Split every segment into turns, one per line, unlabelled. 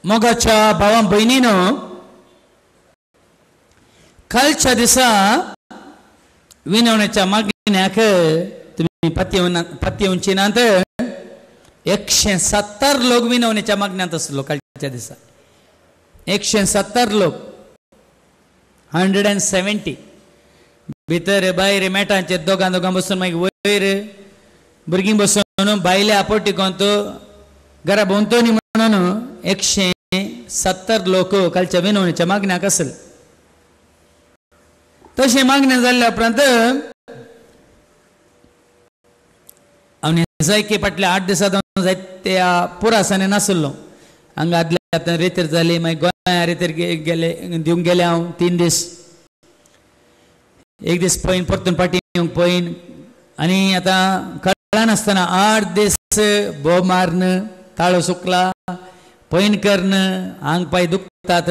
मोगाच्या भावा भयणीनो, कालच्या दिसा विनवण्याच्या मागण्याक तुम्ही पत्ते उंचिनात 170 लोक विनवण्याच्या मागण्यात असलो. कालच्या दिसा 170 लोक, 170 भितर भायर मेटांचेर दोगां बसून मागीर वयर भुरगीं बसून भायले आपोटी कोंतो घरा भोंवतणी म्हणून 170 लोक कालच्या विनवण्याच्या मागण्याक आसले. तशें मागणें जाल्ल्या उपरांत हांव जायके फाटल्या 8 दिसां त्या पुरासाने नासलो. हांगा आदल्या रेतीर जाली, मागीर गोंया रेतीर गेले दिवंक गेले हांव 3 दीस. एक दीस पयन परतून फाटीं येवंक पयन, आनी आतां कळनासतना 8 दीस बोब मारन, ताळो सुकला, पयन करन, आंग पाय दुखतात.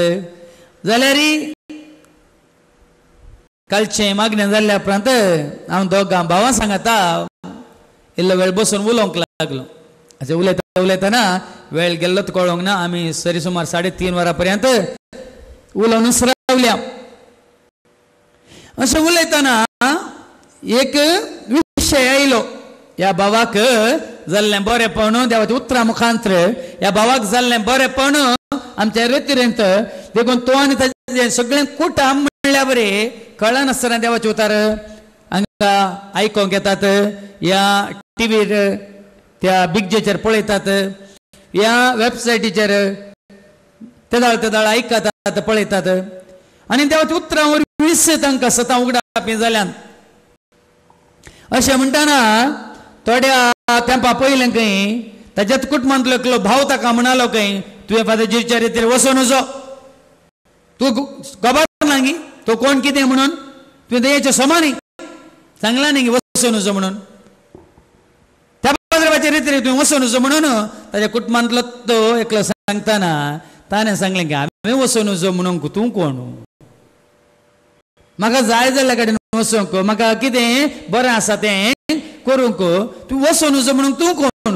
जाल्यार कालचें मागणें जाल्ल्या उपरांत हांव दोगां भावां सांगता इल्लो वेळ बसून उलोवंक लागलो. अशें उलयतना वेळ गेल्लोच कळोंक ना. आमी सरी सुमार 3:30 वरां पर्यंत उलोवनूच रावल्या. अशें उलयतना एक विशय आयलो. ह्या भावाक जाल्लें बरेंपण, देवाच्या उतरां मुखांतर ह्या भावाक जाल्लें बरेंपण आमच्या रेतीरेंत देखून तो आनी ताजें सगळें कुटाम म्हणल्या बरें कळनासतना देवाचे उतार हांगा आयकोंक येतात, या टीव्हीर त्या बिगजेचेर पळयतात, या वेबसायटीचेर तेदाळ आयकतात, पळयतात. आनी देवाच्या उतरां वरवीं तांकां सतां उगडाप जाल्यान अशें म्हणटाना थोड्या तेंपा पयलें खंय ताच्याच कुटुंबांतलो एकलो भाव ताका म्हणालो खंय, तुवें फादरजीच्या रेतीर वचून नजो, तूं खबर ना गी तो कोण कितें म्हणून, तुवें तेच्या समान सांगला न्ही वचून नजो म्हणून. त्या फादराच्या रेतीर तुवें वचून नजो म्हणून ताच्या कुटुंबांतलो तो एकलो सांगताना ताणें सांगलें की हांवें वचून नजो म्हणूंक तूं कोण, म्हाका जाय जाल्ल्या कडेन वचूंक, म्हाका कितें बरें आसा तें करूंक, तूं वचून नजो म्हणूंक तूं कोण.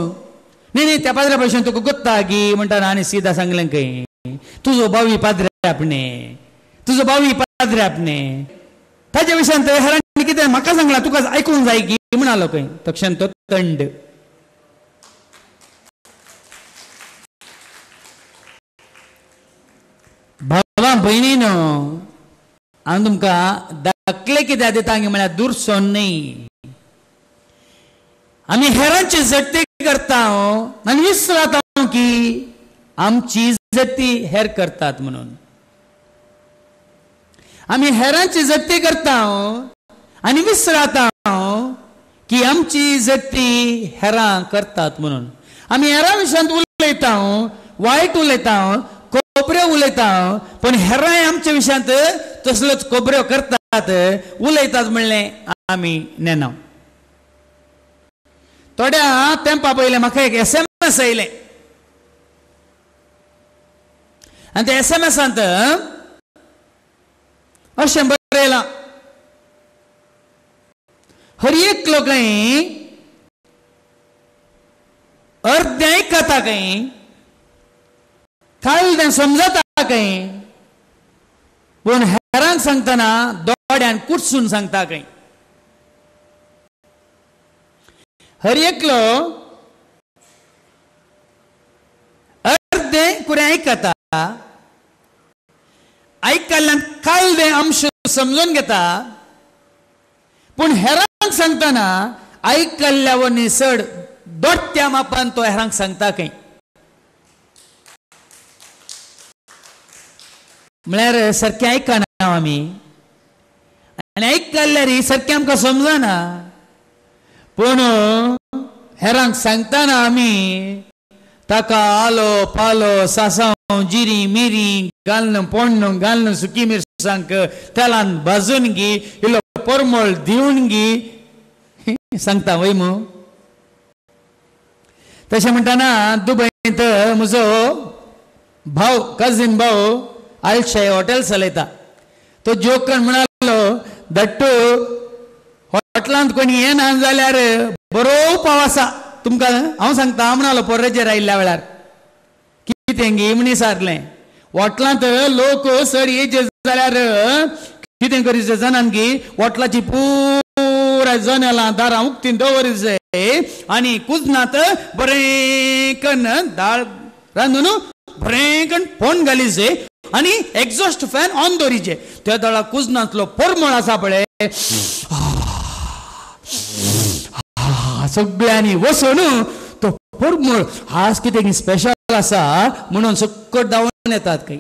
न्ही त्या पाद्रा भशेन तुका गुत्ता गी म्हणटाना आनी सीदा सांगलें खंय, तुजो भावी पाद्रे आपणे, तुजो भावी पाद्रे आपणे. ताच्या विशयान हेरांनी कितें म्हाका सांगलां, तुका आयकूंक जाय की म्हणालो खंय. तक्षण तो थंड. भावा भयणीनो, हांव तुमकां दाखले कित्याक दिता म्हळ्यार दुरसोन न्ही. आमी हेरांची इज्जती करता आनी विसरता की आमची इज्जती हेर करतात म्हणून. आमी हेरांची इज्जती करता आनी विसरता की आमची इज्जती हेरां करतात म्हणून. आमी हेरां विशयान उलयता, वायट उलयता, कोबऱ्यो उलयता, पण हेरांय आमच्या विशयांत तसल्योच कोबऱ्यो करतात, उलयतात म्हणलें आमी नेना. थोड्या तेंपा पयलें म्हाका एक SMS आयलें. आनी त्या SMSांत अशें बरयलां, हर एक लोकय अर्दें आयकता खंय, काळदें समजता खंय, पूण हेरांक सांगतना दोड्यान कुटसून सांगता खंय. हर एकलो अर्दें कुरें आयकता, आयकल्ल्यान काळदें अंश समजून घेता, पूण हेरांक सांगतना आयकल्ल्या वरवीं चड दोडत्या मापान तो हेरांक सांगता खंय. म्हळ्यार सारकें आयकना आमी, आनी आयकल्ल्यार सारकें आमकां समजना, पूण हेरांक सांगतना आमी ताका आलो पालो सासांव जिरी मिरी घालून पोण्ण घालून सुकी मिरसांग तेलान भाजून गी, इल्लो परमळ दिवन गी सांगता वय मू. तशें म्हणटाना दुबयंत म्हजो भाव, कझिन भाव आलशे हॉटेल चलयता. तो जोक करून म्हणालो, दट्टू हॉटेलांत कोणी येना जाल्यार बरो पाव आसा तुमकां हांव सांगता म्हणालो पर्रेचेर आयिल्ल्या वेळार. कितें म्हणी सारलें वॉटलांत लोक चड येयचे जाल्यार कितें करीत जाणान की वॉटलाची पुराय जनेलां दारां उक्तीन दवरीत जाय आनी कुजनात बरें कन्न दाळ रांदून बरें कन्न फोण घालीत जाय आनी एक्झॉस्ट फॅन ऑन दवरीचे त्या दाळा कुजनांतलो परमळ आसा पळय सगळ्यांनी वचून तो परमळ आज कितें स्पेशल आसा म्हणून सकट धांवून येतात काही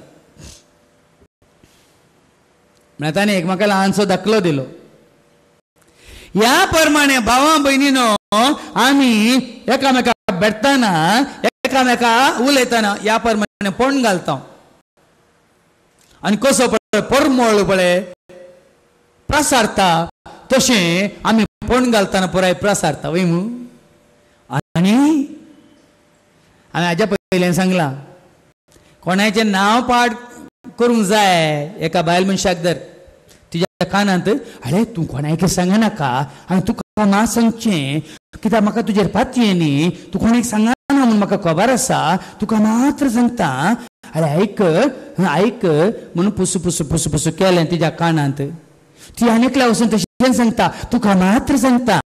म्हणून ताणें एकमेकाला आन्सर दाखलो दिलो ह्या प्रमाणे भावां भयणीनो आमी एकामेकाक भेटताना एकामेका उलयतना ह्या प्रमाणे फोण घालता आनी कसो पळय परमळ पळय प्रसारता तशें आमी फोण घालतना पुराय प्रसारता वय मू आनी हांवें हाज्या पयलें सांगलां कोणाचें नांव पाठ करूंक जाय एका बायल मनशाक धर तिच्या कानांत अरे तूं कोणाक सांगनाका आनी तुका ना सांगचें कित्याक म्हाका तुजेर पातये न्ही तूं कोणाक सांगना म्हूण म्हाका खबर आसा तुका मात्र सांगता अरे ऐक ऐक म्हणून पुसू पुसू पुसू पुसू केलें तिच्या कानांत ती आनीकल्या वचून तशें सांगता तुका मात्र सांगता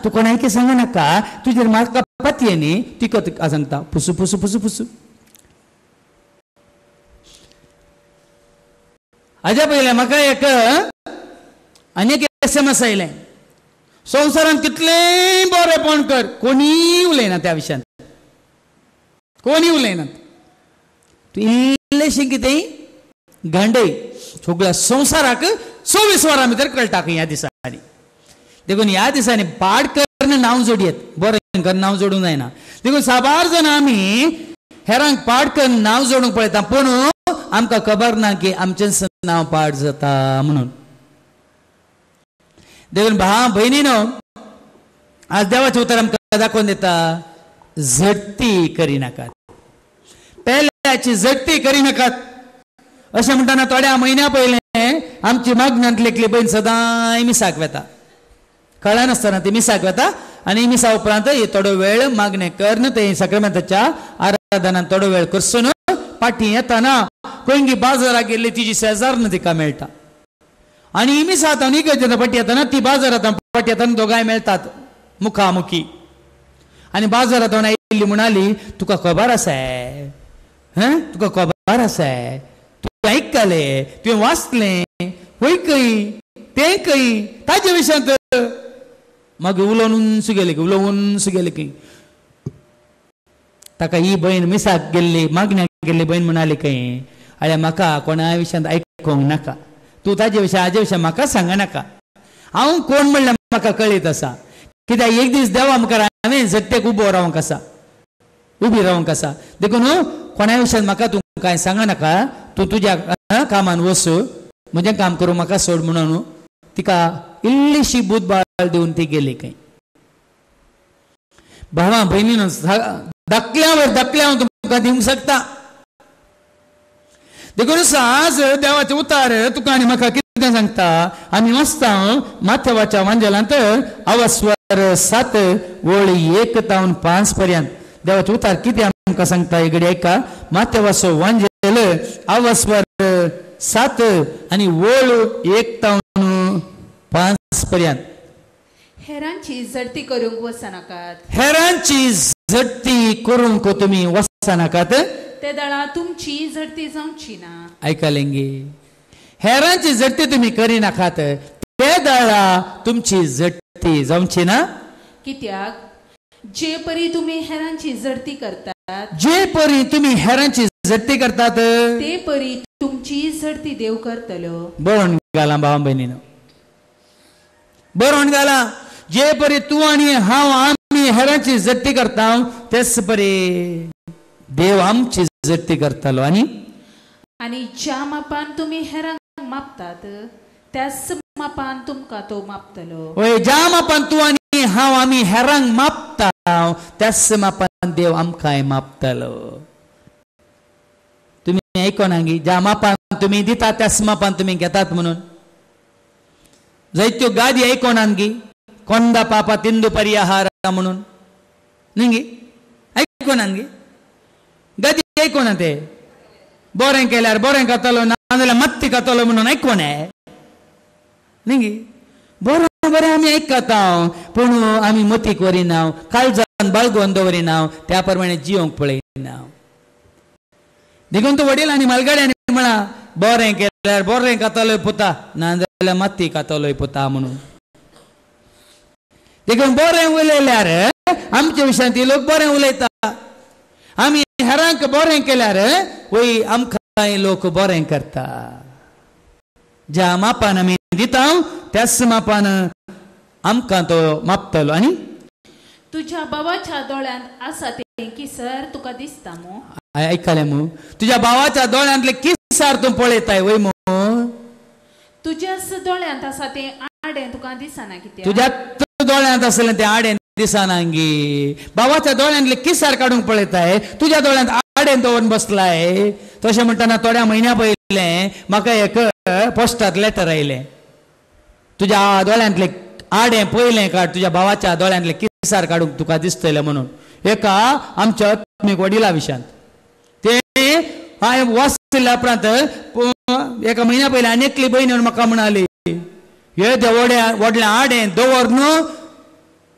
तूं कोणाक सांगनाका तुजेर म्हाका पातये न्ही तिका सांगता पुसू पुसू पुसू पुसू हाज्या पयलें म्हाका एक आनीक SMS आयलें संवसारांत कितलेंय बरेंपण कर कोणीय उलयना त्या विशयान कोणी उलयनात तूं इल्लेशें कितेंय घांडय सगळ्या संवसाराक 24 वरां भितर कळटा ह्या दिसांनी देखून ह्या दिसांनी पाड करन नांव जोडयेत बरें नांव जोडूंक जायना देखून साबार जाण आमी हेरांक पाड करून नांव जोडूंक पळयता पूण आमकां खबर ना की आमचें नांव पाड जाता म्हणून देखून भावां भयणीनो आज देवाचें उतर आमकां दाखोवन दिता झडती करिनाकात पेल्याची झडती करिनाकात अशें म्हणटाना थोड्या म्हयन्या पयलें आमची मागण्यांतली बहीण सदांय मिसाक वेता कळनासतना ती मिसाक वेता आनी मिसा उपरांत थोडो वेळ मागणें करन ते सक्रामेंताच्या आराधनांत थोडो वेळ करसून फाटीं येताना खंयी बाजाराक गेल्ली तिची शेजारन तिका मेळटा आनी मिसा आतां इगर्जेन फाटीं येताना ती बाजारांत फाटीं येताना दोगांय मेळटात मुखामुखी आनी बाजारांत आयिल्ली म्हणाली तुका खबर आसा तुका खबर आसा तूं आयकलें तुवें वाचलें होय खंय तें खंय ताजे विशयांत मागीर उलोवन गेले की ताका ही बहीण मिसाक गेल्ली मागण्याक गेल्ली बहीण म्हणाली खंय अरे म्हाका कोणा विशयांत आयकोंक नाका तूं ताजे विशय हाजे विशय म्हाका सांगनाका हांव कोण म्हणल्यार म्हाका कळीत आसा कित्याक एक दीस देवा मुखार हांवें झट्टेक उबी रावंक आसा देखून कोणा विशयांत म्हाका तूं कांय सांगनाका तूं तुज्या कामान वच म्हजें काम करूंक म्हाका सोड म्हणून तिका इल्लीशी बुदबाळ दिवन ती गेली खंय भावां भयणीनो धाकल्या हांव तुमकां दिवंक शकता देखून आज देवाचें उतार तुका आनी म्हाका कितें सांगता आमी वाचता माथेवाच्या वांजेलांत अवस्वर 7 वळी 1 तावन 5 पर्यंत देवाचें उतार कितें आमकां सांगता एक घडी आयका माथेवाचो वांजेल अवस्वर 7 आनी वळ 1 तावन 5 पर्यंत
हेरांची झडती करूंक वचनाकात
हेरांची झडती करूंक तुमी वचनाकात
ते दळा तुमची झडती जावची ना
आयकलेंगे हेरांची झडती तुमी करिनाकात ते दळा तुमची झडती जावची ना
कित्याक जे परी तुमी हेरांची झडती करतात
जे परी तुमी हेरांची झडती करतात
ते परी तुमची झडती देव करतलो
बरोवन घाला भावां भयणीनो बरोवन घाला जे परी तूं आनी हांव आमी हेरांची झडती करता तेच परी देव आमची झडती करतलो
आनी ज्या मापान तुमी हेरांक मापतात त्याच मापान तुमकां तो मापतलो
होय ज्या मापान तूं आनी हांव आमी हेरांक मापता त्याच मापान देव आमकांय मापतलो तुमी आयकोना गी ज्या मापान तुमी दितात त्याच मापान तुमी घेतात म्हणून जायत्यो गादी आयकोनात गी कोंदा पापा तिंदू परिहार म्हणून न्ही गी आयकोनात गी गादी ऐकून ते बोरें केल्यार बोरें कातलो नाजाल्यार मत्ती कातलो म्हणून ऐकून न्ही बरें बरें आमी आयकता पूण आमी मतीक वरिना काळजान बाळगून दवरिना त्या प्रमाणे जिवंक पळयना देखून तूं वडील आनी मालगाड्यांनी म्हणा बोरें केल्यार बोरें कातलोय पुता नाजाल्यार मत्ती कातलोय पुता म्हणून देखून बरें उलयल्यार आमच्या विशयांत लोक बरें उलयता आमी हेरांक बरें केल्यार वय आमकां लोक बरें करता ज्या मापान आमी दिता त्याच मापान आमकां तो मापतलो आनी
तुज्या बाबाच्या दोळ्यांत आसा ते किसर तुका दिसता मो
आयकले मू तुज्या भावाच्या दोळ्यांतले किसार तूं पळयताय वय मू
तुज्याच दोळ्यांत आसा ते आडे तुका दिसना कित्याक
तुज्या दोळ्यांत आसलें ते आडें दिसना गी भावाच्या दोळ्यांतले किसार काडूंक पळयताय तुज्या दोळ्यांत आडें दवरून बसलाय तशें म्हणटना थोड्या म्हयन्या पयलें म्हाका एक पोस्टांत लेटर आयलें तुज्या दोळ्यांतले आडें पयलें काड तुज्या भावाच्या दोळ्यांतले किसार काडूंक तुका दिसतले म्हणून एका आमच्या आत्मीक वडिला विशयांत ते हांवें वाचल्या उपरांत एका म्हयन्या पयलीं आनी एकली भयण म्हाका म्हणाली हे व्हडलें आडें दवर न्हू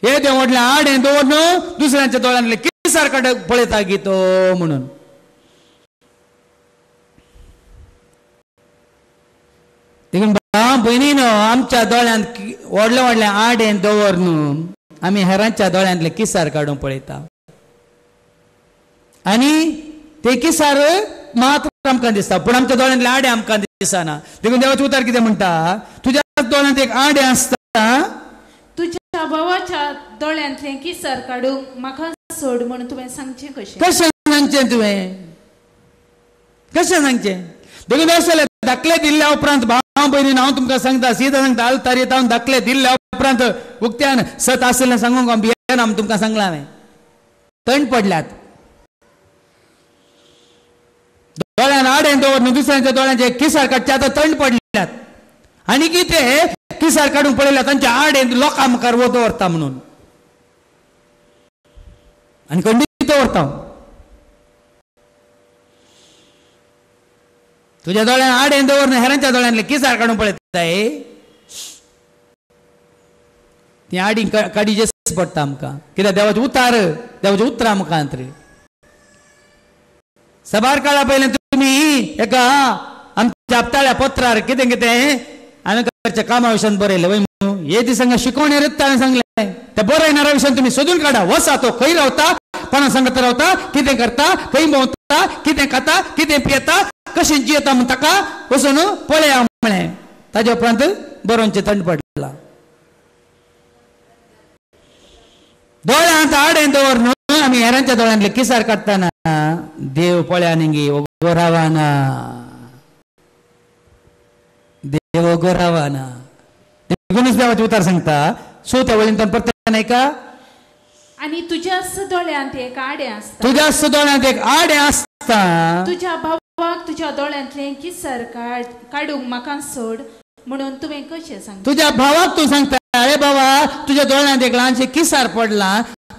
हे व्हडलें आडें दवर न्हू दुसऱ्यांच्या दोळ्यांतले किसार काडूंक पळयता गी तो म्हणून देखून भयणीनो आमच्या दोळ्यांत व्हडलें व्हडलें आडें दवर न्हू आमी हेरांच्या दोळ्यांतले किसार काडूंक पळयता आनी ते किसार मात्र आमकां दिसता पूण आमच्या दोळ्यांतले आडे आमकां दिसना देखून देवाचें उतर कितें म्हणटा तुज्या दोळ्यांत एक आडें आसता
तुज्या भावाच्या दोळ्यांतले किसर काडूंक म्हाका सोड म्हणून तुवें सांगचें कशें
कशें सांगचें तुवें कशें सांगचें देखून अशें दाखले दिल्ल्या उपरांत भाव भयणीन हांव तुमकां सांगता सीदा सांगता आलतारीत हांव दाखले दिल्ल्या उपरांत उक्त्यान सत आसलें सांगूंक हांव भियेना हांव तुमकां सांगलां हांवें तण पडल्यात दोळ्यान आडें दवरून दुसऱ्यांच्या दोळ्यांचे किसार काडचे आतां तण पडल्यात आनी कितें किसार काडूंक पळयल्यात तांच्या आडें लोकां मुखार दवरता म्हणून आनी खंडीत दवरता तुज्या दोळ्यान आडें दवरून हेरांच्या दोळ्यांतले किसार काडूंक पळयताय ती आडी काडी जेस पडटा आमकां कित्याक देवाचें उतरां मुखांत रे सबार काळा पयलें तुमी एका आमच्या आपताळ्या पत्रार कितें कितें हांवें करच्या कामा विशयान बरयलें वय हे दिसांगा शिकोवणे रित हांवें सांगलें त्या बरयणाऱ्या विशयान तुमी सोदून काडा वसा तो खंय रावता कोणा सांगता रावता कितें करता खंय भोंवता कितें खाता कितें पियेता कशें जियेता म्हण ताका वचून पळया म्हळें ताजे उपरांत बरोवचें तंड पडला दोळ्यांत आडें दवर न्हू आमी हेरांच्या दोळ्यांतले किसार काडटाना देव पळया न्ही ओगो रावाना देव ओगो रावाना देखूनच देवाचें उतर सांगता सो त्या वळींतल्यान परत नायका
आनी तुज्याच दोळ्यांत एक आडें आसता
तुज्याच दोळ्यांत एक आडें आसता
तुज्या भावाक तुज्या दोळ्यांतलें किसर काडूंक म्हाका सोड म्हणून तुवें कशें सांगता
तुज्या भावाक तूं सांगता अरे बाबा तुज्या दोळ्यांत एक ल्हानशें किसार पडला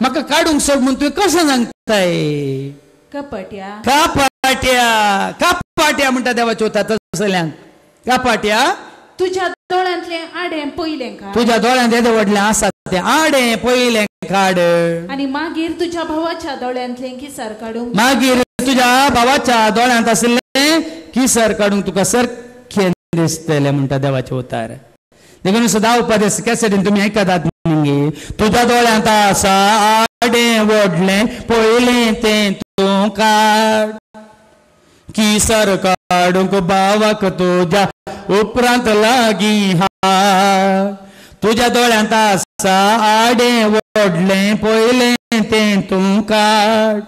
म्हाका काडूंक सोड म्हणून तुवें कशें सांगताय
कपट्या
कापाट्या म्हणटा देवाच्या उतर तसल्यांक कापाट्या
तुज्या दोळ्यांतलें आडें पयलें काड
तुज्या दोळ्यांत येदें व्हडलें आसा तें आडें पयलें काड
आनी मागीर तुज्या भावाच्या दोळ्यांतलें किसर काडूंक
मागीर तुज्या भावाच्या दोळ्यांत आसलें किसर काडूंक तुका सारकें दिसतलें म्हणटा देवाचें उतर देखून सदा उपदेश कॅसेटीन तुमी आयकतात न्ही तुज्या दोळ्यांत आसा आडें व्हडलें पयलें तें तूं काड किसर काडूंक भावाक तुज्या उपरांत लागीं हाड तुज्या दोळ्यांत आसा आडें व्हडलें पयलें तें तूं काड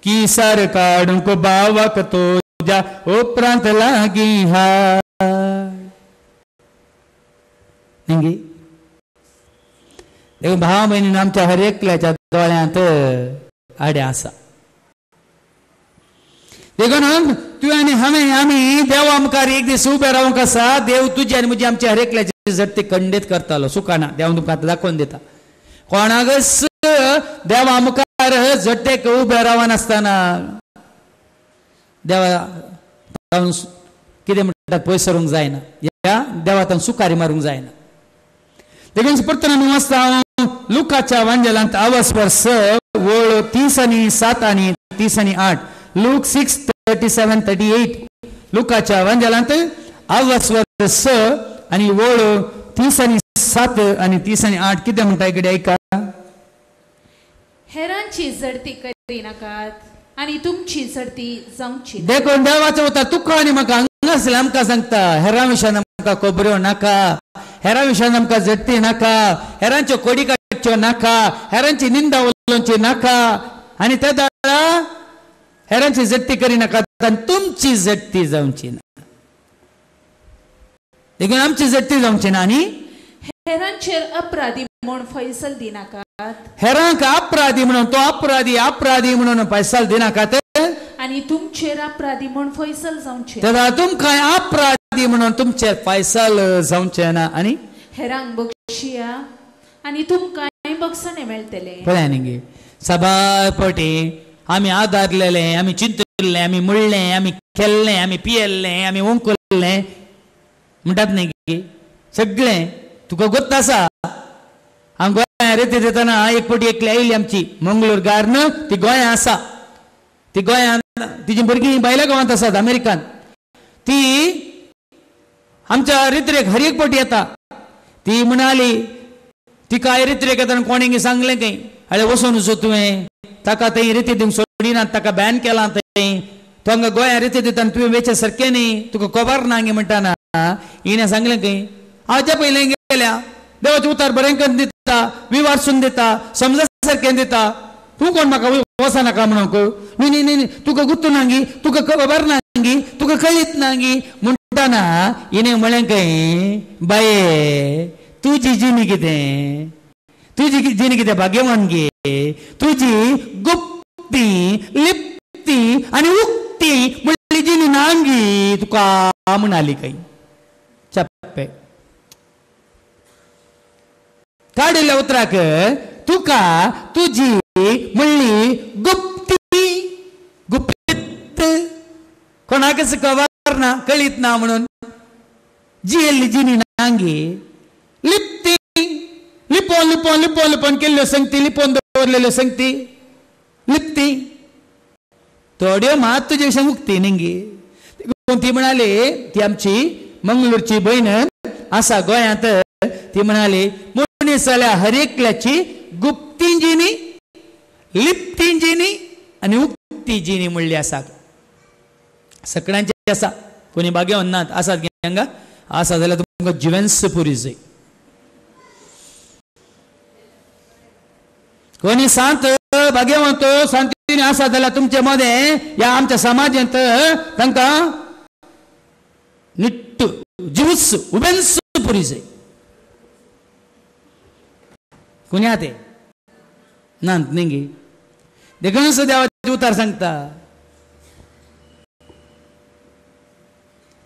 किसर काडूंक भावाक तुज्या उपरांत लागीं हाड न्ही भावा भयणीन आमच्या हर एकल्याच्या दोळ्यांत आडें आसा देखून तुवें आनी हांवें आमी देवा मुखार एक दीस उबे रावंक आसा देव तुजी आनी म्हजी आमच्या हर एकल्याची झट ती खंडीत करतालो सुखाना देव तुमकां आतां दाखोवन दिता कोणाकच देवा मुखार झट्टेक उबे रावनासतना देवा कितें म्हणटात पळय सरूंक जायना, ह्या देवातान सुकारी मारूंक जायना. देखून परतून आमी वाचता लुकाच्या वांजेलांत आवस्वर 6 वळ 30 आनी 7 आनी 30 आनी 8. लूक 6:37-38. लुकाच्या वांजेलांत आवस्वर 6 आनी वळ 30 आनी 7 आनी 30 आनी 8 कितें म्हणटा इकडे ऐका.
हेरांची जडती करी नाकात आनी तुमची जडती जावची.
देखून देवाचो उतर तुका आनी म्हाका हांगासले आमकां सांगता, हेरां विशयान आमकां खबऱ्यो नाका, हेरां विशयान आमकां जडती नाका, हेरांच्यो कोडी काडच्यो नाका, हेरांची निंदा उलोवची नाका, आनी त्या दाळा हेरांची जडती करी नाका आनी तुमची जडती जावची ना. देखून आमची जडती जावची ना आनी
हेरांचेर अपराधी म्हूण फैसल दिनाकात.
हेरांक अपराधी म्हणून तो अपराधी म्हणून फैसल दिनाकात
आनी तुमचेर अपराधी म्हूण फैसल जावचे.
तेन्ना तुमकां अपराधी म्हणून तुमचेर फैसल जावचे ना. आनी
हेरांक बक्षिया आनी तुमकां बक्षणे मेळटले.
पळय न्ही सबाय पटी आमी आदारलेले, आमी चिंतले, आमी मुळ्ळे, आमी खेळ्ळे, आमी पियेल्ले, आमी ओंकुल्ले म्हणटात न्ही सगळें तुका गोत्त आसा. हांव गोंया रेती देताना एक पटी एकली आयली आमची मंगळूर गार्न, ती गोंया आसा, ती गोंयान तिची भुरगीं भायल्या गांवांत आसात अमेरिकान. ती आमच्या रित्रेक हर एक पटी येता. ती म्हणाली तिका रित्रेक येताना कोणेंगी सांगलें खंय अळे वचून वचो तुवें ताका थंय रेती दिवंक सोडिनात, ताका बॅन केला थंय, तो हांगा गोंया रेती दिताना तुवें वेचे सारकें न्ही, तुका खबर ना गे म्हणटाना हिणें सांगलें खंय हाच्या पयलें गेल्या देवाचें उतार बरें करून दिता, विवारसून दिता, समजा सारकें दिता, तूं कोण म्हाका वचनाका म्हणूंक. न्ही न्ही न्ही तुका गुर्तू ना गी, तुका खबर ना गी, तुका कळीत ना गी म्हणटाना हिणें म्हळें खंय बाये तुजी जिणी कितें, तुजी जिणी कितें भाग्यवान गे, तुजी गुप्ती लिप्ती आनी उक्ती म्हणली जिणी नांगी तुका म्हणाली खंय. चप्पे काडिल्ल्या उतराक तुका तुजी म्हणली गुप्ती गुप्त कोणाकच खबर ना कळीत ना म्हणून जियेल्ली जिणी नांगी, लिप्ती लिपोन लिपोन लिपोन लिपोन केल्ल्यो संगती, लिपोन दवरलेल्यो संगती लिप्ती, थोड्यो मात तुजे विशयी मुक्ती निंगी. ती म्हणाली, ती आमची मंगळूरची भयण आसा गोंयांत, ती म्हणाली मनीस जाल्यार हर एकल्याची गुप्ती जिणी, लिप्ती जिणी आनी उक्ती जिणी म्हणली आसा. सगळ्यांची आसा, कोणी भाग्यवान नात आसात गे हांगा, आसा जाल्यार तुमकां जिवेंस पुरी जाय. कोणी सांत भाग्यवंत शांतीने आसा जाल्यार तुमचे मध्ये या आमच्या समाजांत तांकां निट्ट जिवस उबेंस पुरी जाय. कोणी आहा ते नांत न्ही. देखून देवाचे उतार सांगता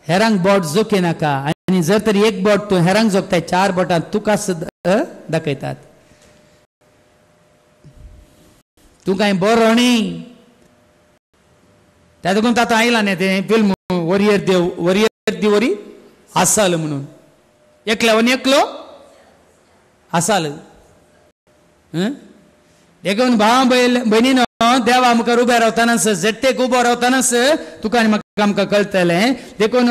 हेरांक बोट जोके नाका, आनी जर तरी एक बोट तूं हेरांक जोगताय 4 बोटां तुका दाखयतात. तूं कांय बरो न्ही. त्या देखून तातूं आयलां न्ही तें फिल्म वरियर देव वरियर दिवरी आसाल म्हणून, एकल्यावन एकलो आसाल. देखून भाव भयणीनो देवा मुखार उबे रावतानाच जट्टेक उबो रावतानाच तुका आनी म्हाका आमकां कळटलें. देखून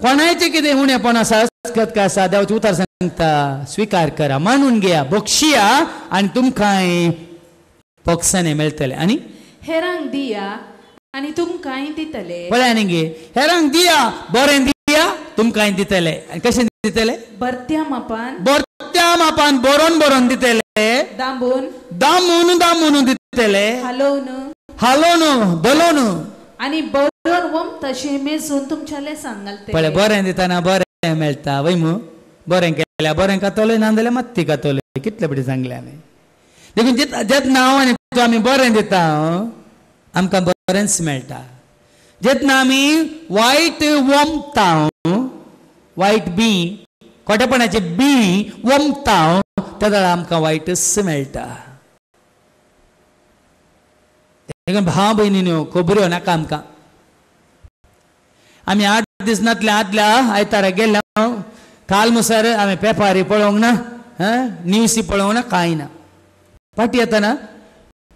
कोणाचें कितें उणेपण आसा काय आसा देवाचें उतार सांगता स्विकार करा, मानून घेया, बक्षिया आनी तुमकांय पक्षाने मेळटले. आनी
हेरांक दिया आनी तुमकांय दितले.
पळय न्ही गे, हेरांक दिया बरें दिया तुमकांय दितले. आनी कशें दितले?
बरत्या मापान
मापान बरोवन बरोवन दितले,
दामून
दामून दामून दितले,
हालोवन
हालोवन दलोवन
आनी बरोवन वम तशें मेजून तुमच्याले सांगलते.
पळय बरें दिताना बरें मेळटा वय मू. बरें केल्यार बरें कातोलें, ना जाल्यार मात्ती कातोलें. कितले बरें सांगलें हांवें. देखून जेतना हांव आनी तूं आमी बरें दिता आमकां बरेंच मेळटा. जेतना आमी वायट वमता, वायट बी खोटेपणाचे बी वमता त्या वेळा आमकां वायटच मेळटा. देखून भाव भयणीनो खबऱ्यो नाका आमकां. आम्ही 8 दिसनातल्या आदल्या आयतारा गेल्या काल मुसार आम्ही पेपारी पळोवंक ना न्यूसी पळोवंक ना कांय ना फाटी येताना